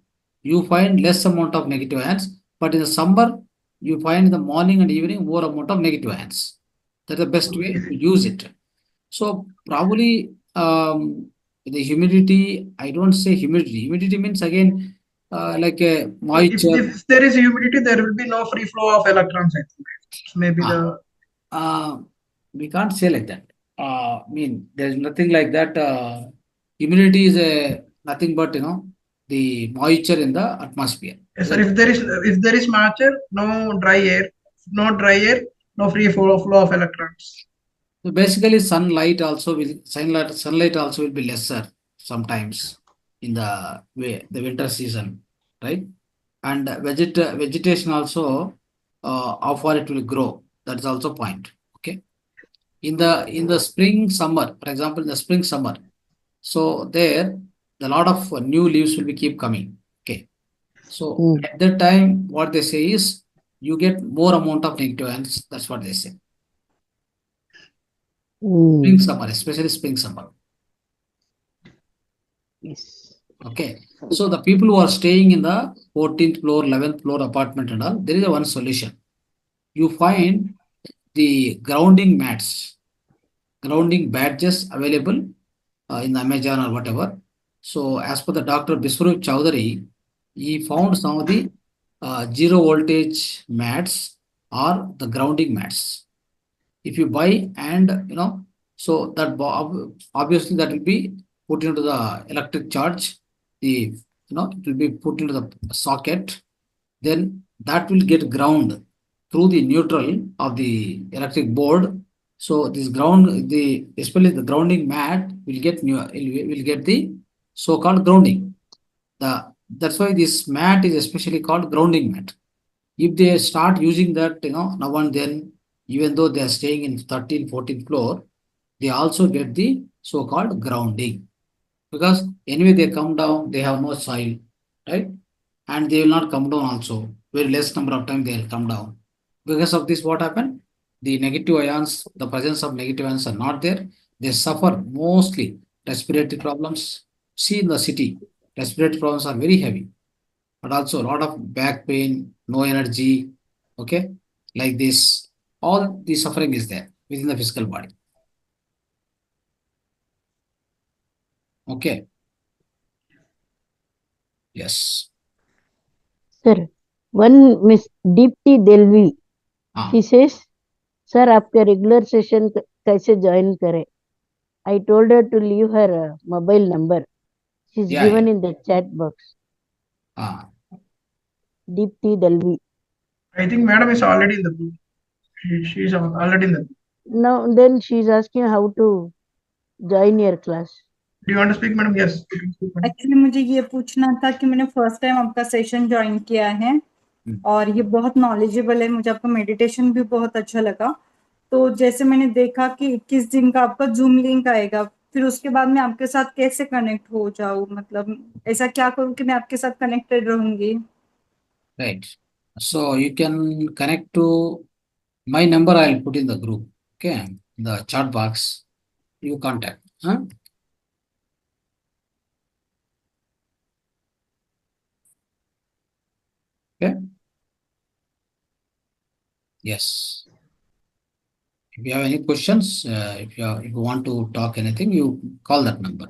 you find less amount of negative ions, but in the summer you find in the morning and evening more amount of negative ions. That's the best way to use it. So probably the humidity, I don't say humidity. Humidity means again like a moisture. If there is humidity, there will be no free flow of electrons. I think maybe Ah, the we can't say like that. I mean, there's nothing like that. Humidity is a nothing but the moisture in the atmosphere. yes, sir. If there is moisture, no dry air, no free flow of electrons. So basically, sunlight also will be lesser sometimes in the winter season, right? And vegetation also how far it will grow. That is also point. Okay. In the spring summer, for example, in the spring summer, so there the lot of new leaves will be keep coming. Okay. So at that time, what they say is you get more amount of negative ions. That's what they say. Spring summer, especially spring summer. Yes. Okay. So the people who are staying in the 14th floor, 11th floor apartment and all, there is a one solution. You find the grounding mats, grounding badges available in Amazon or whatever. So as per the Dr. Biswarup Chowdhury, he found some of the zero voltage mats or the grounding mats. If you buy and so that obviously that will be put into the electric charge, the it will be put into the socket, then that will get ground through the neutral of the electric board. So this ground, especially the grounding mat will get the so-called grounding. That's why this mat is especially called grounding mat. If they start using that, now and then, even though they are staying in 13th, 14th floor, they also get the so-called grounding. Because anyway, they come down, they have no soil, right? And they will not come down also. Very less number of time they will come down. Because of this, what happened? The negative ions, the presence of negative ions are not there. They suffer mostly respiratory problems. See in the city, respiratory problems are very heavy, but also a lot of back pain, no energy, okay, like this. All the suffering is there within the physical body. Okay. Yes. Sir, one Miss Deepti Delvi, Ah, she says, sir आपका regular session कैसे join करें? I told her to leave her mobile number. She's yeah, given yeah. in the chat box. Ah, Deepti Delvi. I think madam is already in the group. She's already in the group. Now then she's asking how to join your class. Do you want to speak, madam? Yes. you can speak, madam. Actually मुझे ये पूछना था कि मैंने first time आपका session join किया है और ये बहुत नॉलेजेबल है, मुझे आपका मेडिटेशन भी बहुत अच्छा लगा। तो जैसे मैंने देखा कि 21 दिन का आपका जूम लिंक आएगा, फिर उसके बाद मैं आपके साथ कैसे कनेक्ट हो जाऊं, मतलब ऐसा क्या करूं कि मैं आपके साथ कनेक्टेड रहूंगी? right. So you can connect to my number. I'll put in the group. Okay, the chat box. You contact. Huh? Okay. Yes. If you have any questions, if you want to talk anything, you call that number.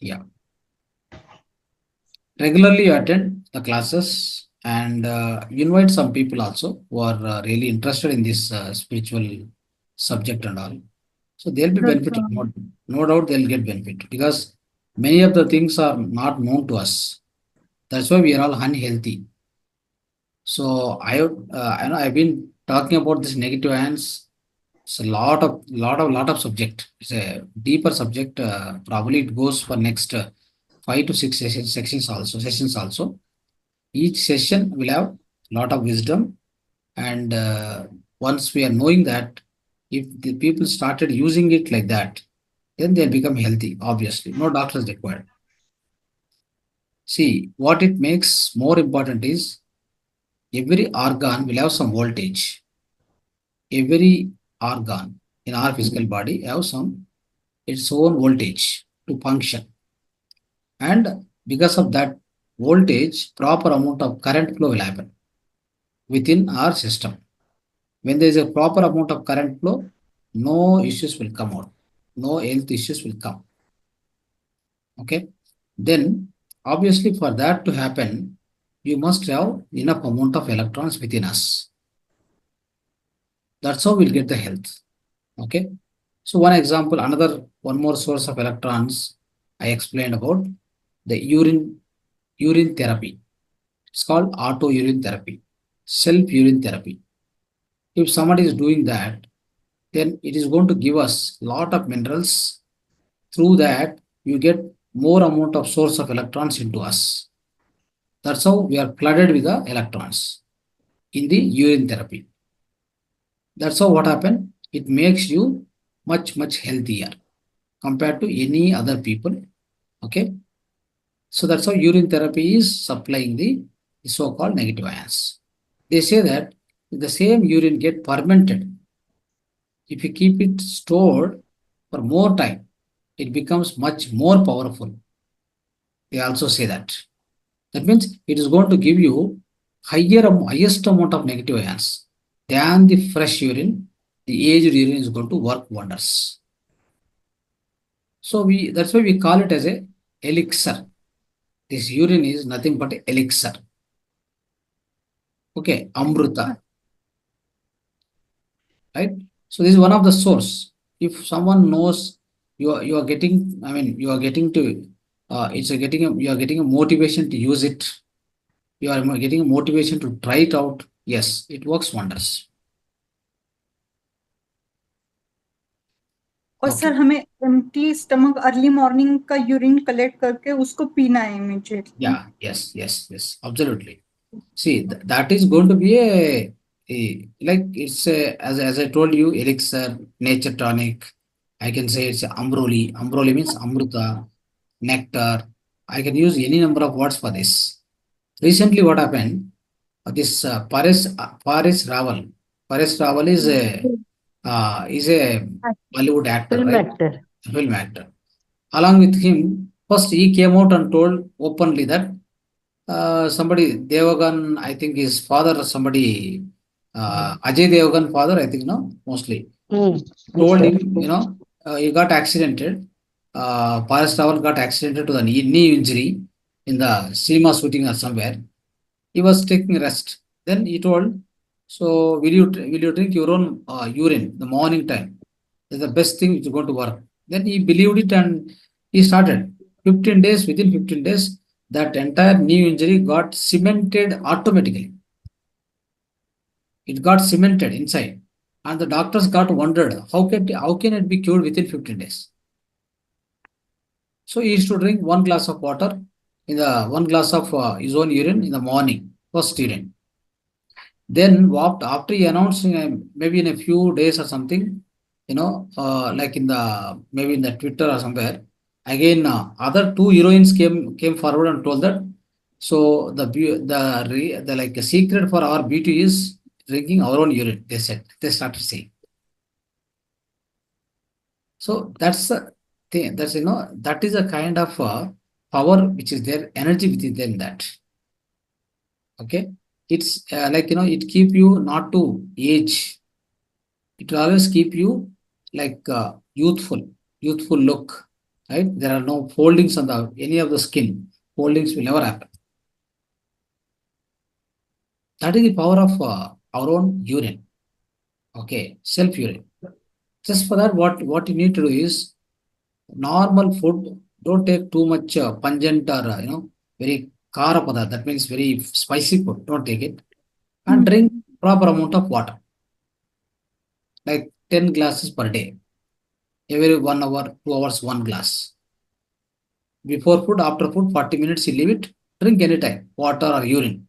Yeah. Regularly you attend the classes and invite some people also who are really interested in this spiritual subject and all. So they'll be benefited. No doubt they'll get benefit because many of the things are not known to us. That's why we are all unhealthy. So I know I've been talking about this negative ions. It's a lot of subject. It's a deeper subject. Probably it goes for next 5 to 6 sessions also. Each session will have a lot of wisdom, and once we are knowing that, if the people started using it like that, then they'll become healthy. Obviously, no doctors required. See, what it makes more important is every organ will have some voltage. Every organ in our physical body have some its own voltage to function. And because of that voltage, proper amount of current flow will happen within our system. When there is a proper amount of current flow, no issues will come out. No health issues will come. Okay. Then, obviously, for that to happen, you must have enough amount of electrons within us. That's how we'll get the health. Okay. So one example, one more source of electrons I explained about the urine therapy. It's called auto urine therapy, self urine therapy. If somebody is doing that, then it is going to give us lot of minerals. Through that, you get more amount of source of electrons into us. That's how we are flooded with the electrons in the urine therapy. That's how what happened. It makes you much healthier compared to any other people. Okay. So that's how urine therapy is supplying the so-called negative ions. They say that if the same urine get fermented, if you keep it stored for more time, it becomes much more powerful. They also say that. That means it is going to give you highest amount of negative ions than the fresh urine. The aged urine is going to work wonders. So that's why we call it as a elixir. This urine is nothing but elixir. Okay, amruta. Right? So this is one of the source. If someone knows you are getting, I mean, you are getting to, you are getting a motivation to use it. You are getting a motivation to try it out. Yes, it works wonders. और Okay. Sir हमें empty stomach early morning का urine collect करके उसको पीना है immediately. Yeah, yes, absolutely. See, that is going to be like it's as I told you, elixir, nature tonic. I can say it's ambroli. Ambroli means amruta, nectar. I can use any number of words for this. Recently, what happened? This Paris Rawal. Paris Rawal is a Bollywood actor, Film right? actor. Film actor. Along with him, first he came out and told openly that somebody Devagan, I think his father, somebody Ajay Devagan father, I think no, mostly told Yes, him, he got accidented. Paras Rawal got accidented to the knee injury in the cinema shooting or somewhere. He was taking rest. Then he told, "So will you drink your own urine in the morning time? That's the best thing which is going to work." Then he believed it and he started. 15 days, within 15 days, that entire knee injury got cemented automatically. It got cemented inside. And the doctors got wondered, how can it be cured within 15 days? So he used to drink 1 glass of water in the 1 glass of his own urine in the morning, first urine. Then after he announced maybe in a few days or something, like maybe in the Twitter or somewhere, again other two heroines came forward and told that. So the like a secret for our beauty is drinking our own urine. They started saying. So that's the thing. That is a kind of power which is there, energy within that. Okay, it's it keep you not to age. It will always keep you like youthful look, right? There are no foldings on any of the skin. Foldings will never happen. That is the power of our own urine. Okay, self urine. Just for that, what you need to do is normal food. Don't take too much pungent or very kara pada. That means very spicy food. Don't take it, and drink proper amount of water, like 10 glasses per day. Every 1 hour, 2 hours, 1 glass. Before food, after food, 40 minutes, you leave it. Drink anytime, water or urine.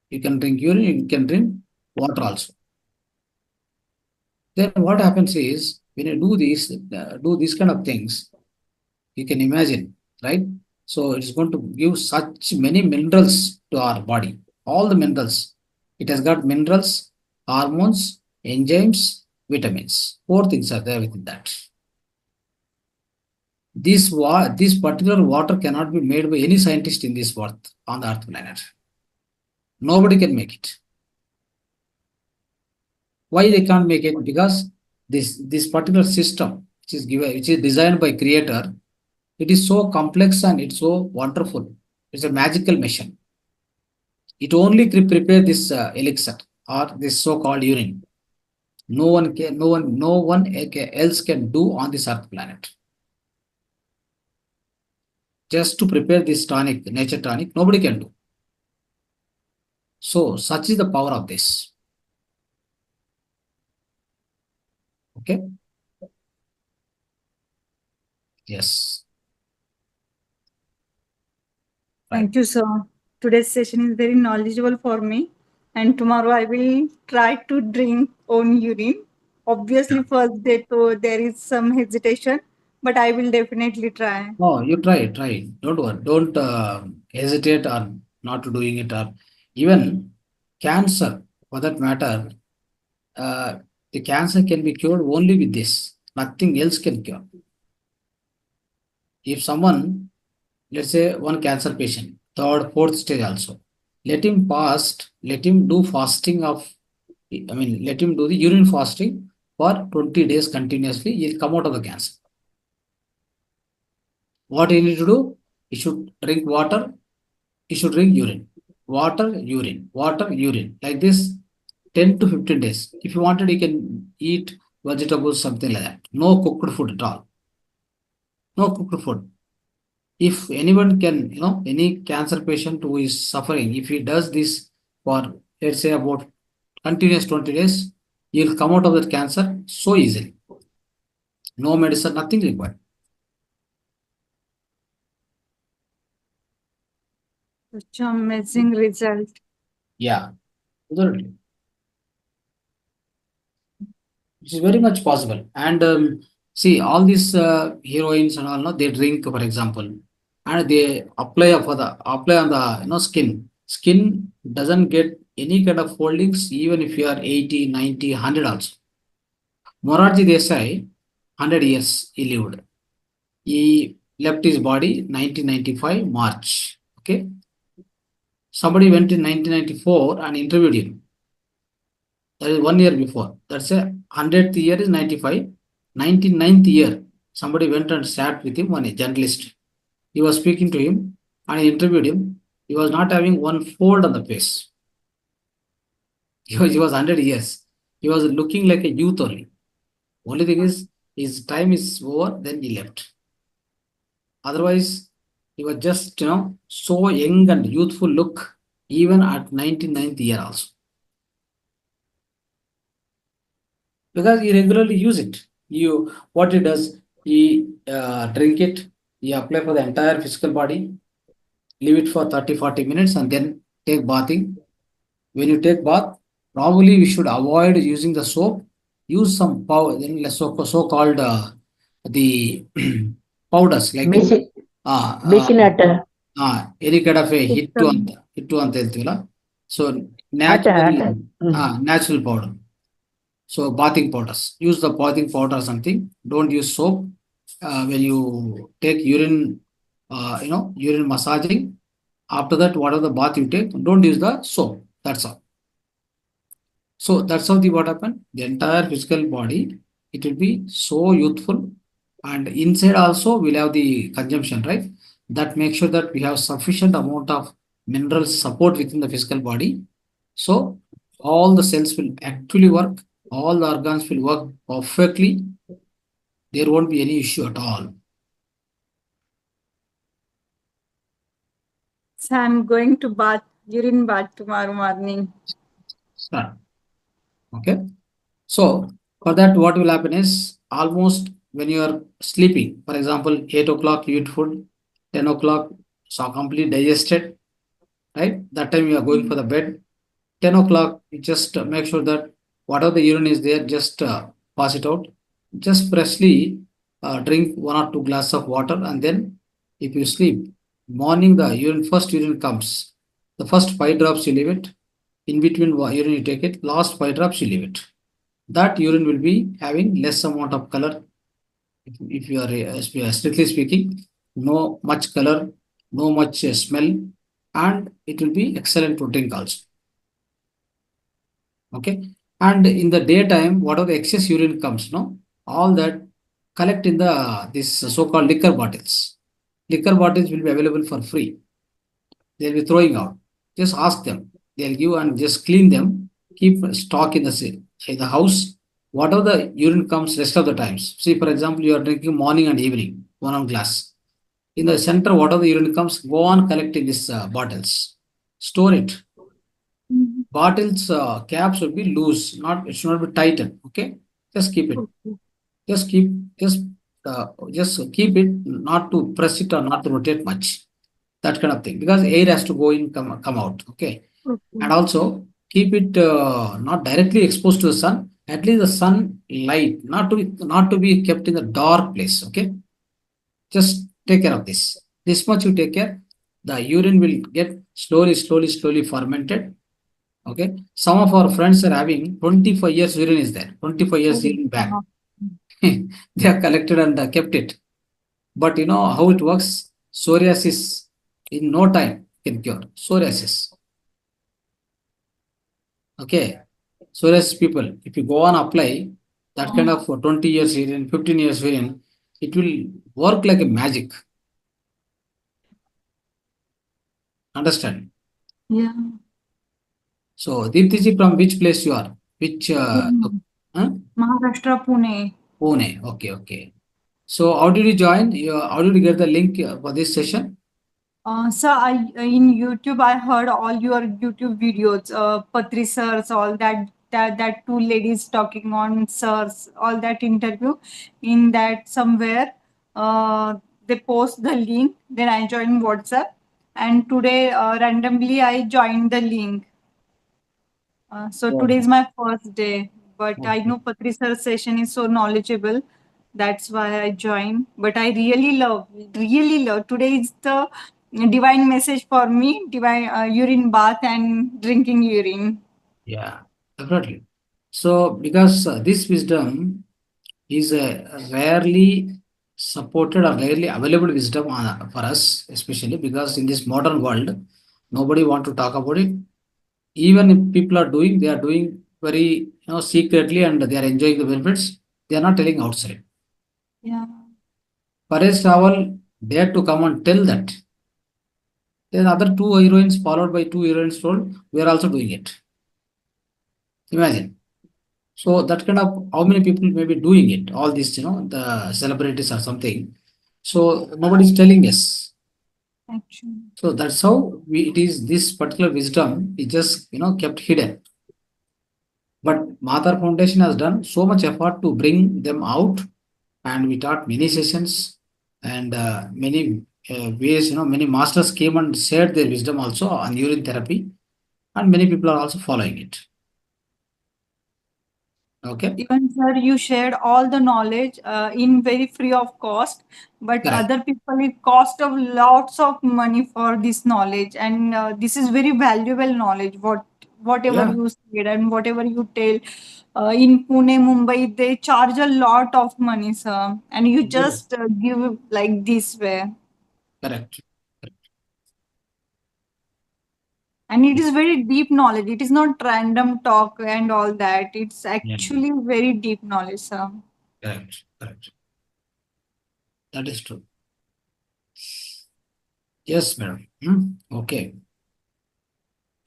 You can drink urine, you can drink water also. Then what happens is, when you do these kind of things, you can imagine, right? So it's going to give such many minerals to our body. All the minerals. It has got minerals, hormones, enzymes, vitamins. 4 things are there within that. This particular water cannot be made by any scientist in this world on the earth planet. Nobody can make it. Why they can't make it? Because this particular system, which is designed by Creator, it is so complex and it's so wonderful. It's a magical machine. It only prepare this elixir or this so-called urine. No one else can do on this earth planet. Just to prepare this tonic, nature tonic, nobody can do. So such is the power of this. Okay. Yes. Thank you, sir. Today's session is very knowledgeable for me, and tomorrow I will try to drink own urine. Obviously, first day, so there is some hesitation, but I will definitely try. Oh, you try. Don't worry. Don't hesitate or not doing it. Or even cancer, for that matter, The cancer can be cured only with this. Nothing else can cure. If someone, let's say one cancer patient, third, fourth stage also, let him fast, let him do fasting of, let him do the urine fasting for 20 days continuously, he'll come out of the cancer. What he need to do? He should drink water, he should drink urine. Water, urine, water, urine. Like this, 10 to 15 days. If you wanted, you can eat vegetables, something like that. No cooked food at all. No cooked food. If anyone can, any cancer patient who is suffering, if he does this for, let's say, about continuous 20 days, he'll come out of that cancer so easily. No medicine, nothing required. Such amazing result. Yeah, literally. It is very much possible. And see, all these heroines and all, no, they drink, for example, and they apply on the skin. Skin doesn't get any kind of foldings, even if you are 80, 90, 100 also. Morarji Desai, 100 years he lived. He left his body 1995 March. Okay. Somebody went in 1994 and interviewed him. That is 1 year before. That's a 100th year is 95. 99th year, somebody went and sat with him, one journalist. He was speaking to him and he interviewed him. He was not having one fold on the face. He was 100 years. He was looking like a youth only. Only thing is, his time is over, then he left. Otherwise, he was just, so young and youthful look, even at 99th year also. Because he regularly use it. What he does, he drink it, he apply for the entire physical body, leave it for 30-40 minutes and then take bathing. When you take bath, probably we should avoid using the soap. Use some powder, so-called the powders like basin ಆಟ any kind of a hittu ಅಂತ ಹೇಳ್ತೀವಲ್ಲ. So natural powder. So bathing powders. Use the bathing powder or something. Don't use soap. When you take urine, urine massaging, after that, whatever the bath you take, don't use the soap. That's all. So that's how what happened. The entire physical body, it will be so youthful, and inside also we'll have the consumption, right? That makes sure that we have sufficient amount of mineral support within the physical body. So all the cells will actually work. All the organs will work perfectly. There won't be any issue at all. So I'm going to urine bath tomorrow morning. Start. Okay. So for that, what will happen is, almost when you are sleeping, for example, 8 o'clock you eat food, 10 o'clock so completely digested, right? That time you are going for the bed. 10 o'clock, you just make sure that whatever the urine is there, just pass it out. Just freshly drink 1 or 2 glasses of water, and then if you sleep, morning the first urine comes. The first 5 drops you leave it. In between urine you take it. Last 5 drops you leave it. That urine will be having less amount of color. If you are strictly speaking, no much color, no much smell, and it will be excellent to drink also. Okay. And in the daytime, whatever the excess urine comes, all that collect in this so-called liquor bottles. Liquor bottles will be available for free. They'll be throwing out. Just ask them. They'll give and just clean them. Keep stock in the house. Whatever the urine comes rest of the times. See, for example, you are drinking morning and evening, 1 glass. In the center, whatever the urine comes, go on collecting these bottles. Store it. Bottles caps will be loose. It should not be tightened. Okay, just keep it. Just keep it. Not to press it or not to rotate much. That kind of thing, because air has to go in, come out. Okay. And also keep it not directly exposed to the sun. At least the sun light, not to be kept in the dark place. Okay. Just take care of this. This much you take care. The urine will get slowly fermented. Okay. Some of our friends are having 25 years urine is there. 25 years urine back. They have collected and kept it. But you know how it works? Psoriasis in no time can cure. Psoriasis. Okay. Psoriasis people, if you go on apply that kind of 20 years urine, 15 years urine, it will work like a magic. Understand? Yeah. So, Deeptiji, from which place you are? Which Maharashtra, Pune. Pune. Okay, okay. So, how did you join? How did you get the link for this session? So in YouTube I heard all your YouTube videos, Patri sirs, all that two ladies talking on sirs, all that interview. In that somewhere, they post the link. Then I joined WhatsApp, and today randomly I joined the link. So today is my first day, but I know Patri sir session is so knowledgeable. That's why I joined. But I really love. Today is the divine message for me. Divine urine bath and drinking urine. Yeah, definitely. So, because this wisdom is a rarely supported or rarely available wisdom for us, especially because in this modern world, nobody want to talk about it. Even if people are doing, they are doing very secretly and they are enjoying the benefits. They are not telling outside. Yeah. Paresh Rawal dared to come and tell that. Then other two heroines followed by two heroines told, we are also doing it. Imagine. So that kind of how many people may be doing it, all these, the celebrities or something. So nobody's telling us. Actually. So that's how it is this particular wisdom is just, kept hidden. But Mahavatar Foundation has done so much effort to bring them out, and we taught many sessions and many ways, many masters came and shared their wisdom also on urine therapy, and many people are also following it. Okay. Even sir, you shared all the knowledge in very free of cost, but Correct. other people it cost of lots of money for this knowledge, and this is very valuable knowledge. Whatever Yeah. you said and whatever you tell, in Pune, Mumbai, they charge a lot of money, sir, and you just give like this way. Correct. And it is very deep knowledge. It is not random talk and all that. It's Yeah. actually very deep knowledge, sir. Correct. Correct. That is true. Yes, madam. Okay.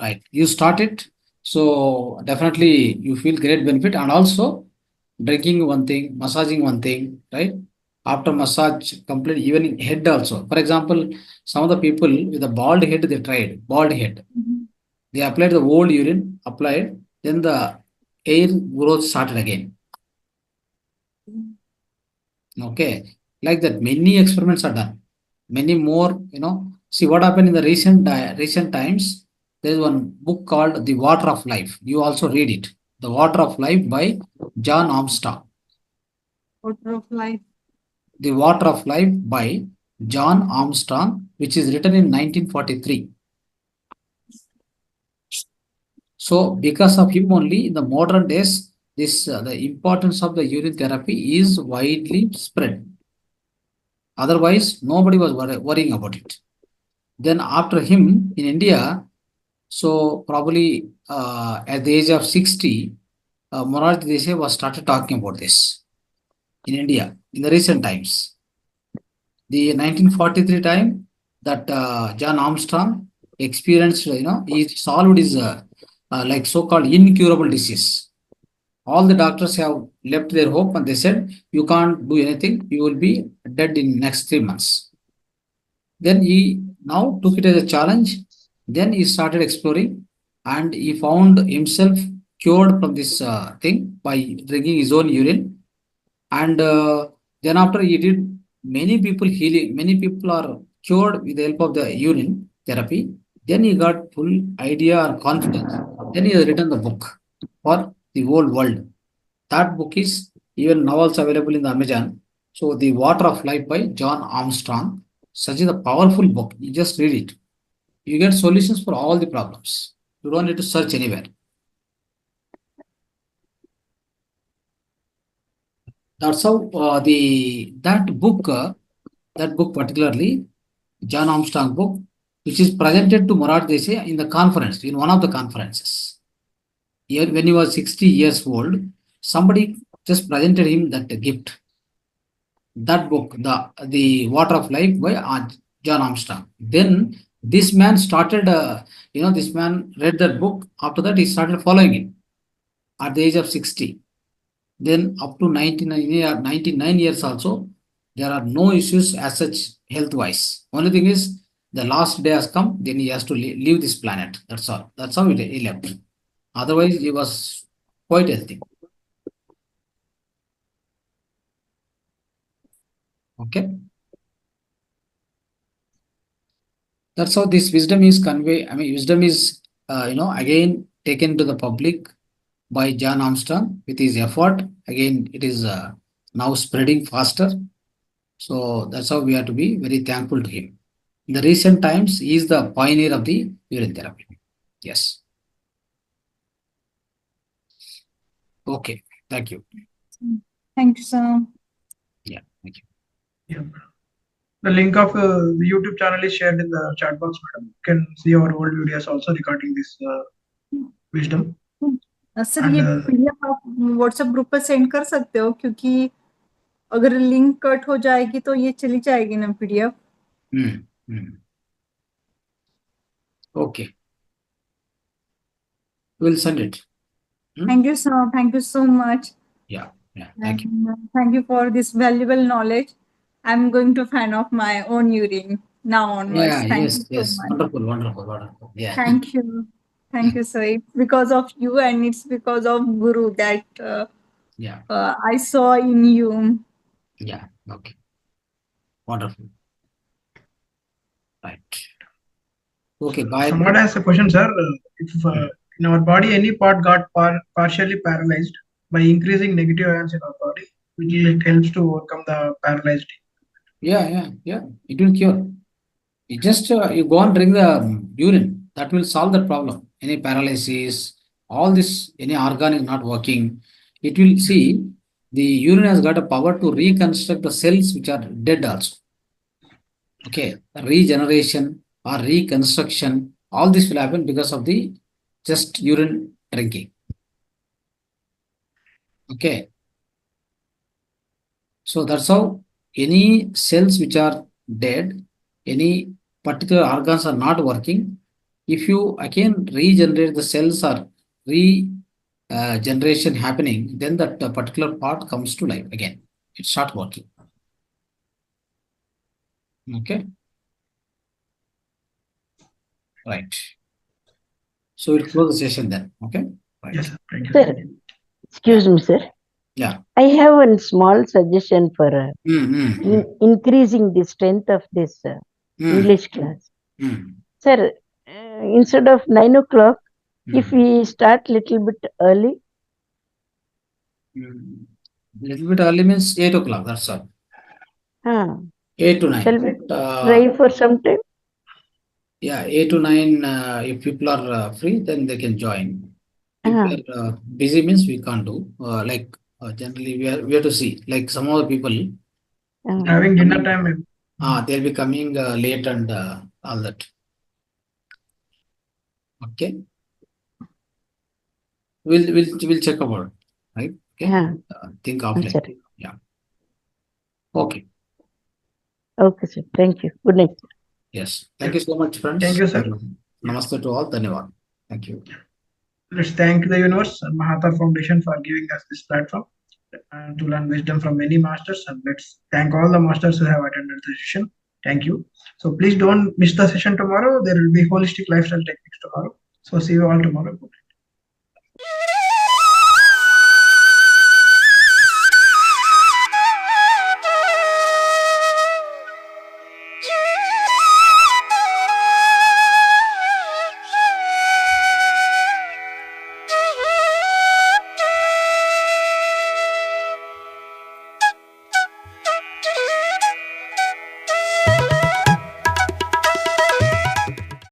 Right. You start it. So definitely you feel great benefit, and also drinking one thing, massaging one thing, right? After massage, complete even head also. For example, some of the people with a bald head, they tried bald head. They applied the old urine, applied, then the hair growth started again. Okay, like that, many experiments are done. Many more, See what happened in the recent times. There is one book called The Water of Life. You also read it. The Water of Life by John Armstrong. Water of life. The Water of Life by John Armstrong, which is written in 1943. So, because of him only, in the modern days, this the importance of the urine therapy is widely spread. Otherwise, nobody was worrying about it. Then after him in India, so probably at the age of 60, Morarji Desai was started talking about this in India in the recent times. The 1943 time that John Armstrong experienced, he solved his like so-called incurable disease. All the doctors have left their hope and they said, you can't do anything, you will be dead in next 3 months. Then he now took it as a challenge. Then he started exploring and he found himself cured from this thing by drinking his own urine. And then after he did many people healing, many people are cured with the help of the urine therapy. Then he got full idea or confidence. Then he has written the book for the whole world. That book is even now also available in the Amazon. So The Water of Life by John Armstrong. Such is a powerful book. You just read it. You get solutions for all the problems. You don't need to search anywhere. That's how that book particularly, John Armstrong book, which is presented to Morad Desai in the conference, in one of the conferences. Here, when he was 60 years old, somebody just presented him that gift. That book, the Water of Life by John Armstrong. Then this man started, this man read that book. After that, he started following it at the age of 60. Then up to 99 years also, there are no issues as such health-wise. Only thing is, the last day has come, then he has to leave this planet. That's all. That's how he left. Otherwise, he was quite healthy. Okay. That's how this wisdom is conveyed. I mean, wisdom is, again taken to the public by John Armstrong with his effort. Again, it is now spreading faster. So that's how we have to be very thankful to him. In the recent times, he is the pioneer of the urine therapy. Yes. Okay. Thank you. Thank you, sir. Yeah. Thank you. Yeah. The link of the YouTube channel is shared in the chat box, madam. You can see our old videos also regarding this wisdom. Sir And, ये PDF आप WhatsApp group पर send कर सकते हो, क्योंकि अगर link cut हो जाएगी तो ये चली जाएगी ना PDF. Okay. We'll send it. Thank you, sir. Thank you so much. Yeah. Thank you. And thank you for this valuable knowledge. I'm going to fan off my own urine now onwards. Yeah. Thank Yes. you so much. Wonderful. Yeah. Thank you. Thank you, sir. It's because of you and it's because of Guru that I saw in you. Yeah. Okay. Wonderful. Right. Okay. Bye. Someone has a question, sir. If in our body any part got partially paralyzed, by increasing negative ions in our body, it helps to overcome the paralyzed. Yeah. It will cure. You just you go and drink the urine. That will solve the problem. Any paralysis, all this, any organ is not working. It will see the urine has got a power to reconstruct the cells which are dead also. Okay, regeneration or reconstruction, all this will happen because of the just urine drinking. Okay. So that's how any cells which are dead, any particular organs are not working. If you again regenerate the cells or regeneration happening, then that particular part comes to life again. It starts working. Okay. Right. So we'll close the session then. Okay. Right. Yes, sir. Thank you. Sir, excuse me, sir. Yeah. I have one small suggestion for increasing the strength of this English class. Sir, instead of 9 o'clock, if we start little bit early. Little bit early means 8 o'clock. That's all. 8 to 9. Shall we try for some time? Yeah, 8 to 9. If people are free, then they can join. If they are busy means we can't do. Generally, we have to see. Like some other people Having dinner time. They'll be coming late and all that. Okay. We'll check about it, right? Okay. Think of it. Yeah. Okay. Okay, sir. Thank you. Good night. Yes. Thank you so much, friends. Thank you, sir. Namaste to all. Dhanyavad. Thank you. Let's thank the universe and Mahavatar Foundation for giving us this platform and to learn wisdom from many masters. And let's thank all the masters who have attended the session. Thank you. So please don't miss the session tomorrow. There will be holistic lifestyle techniques tomorrow. So see you all tomorrow.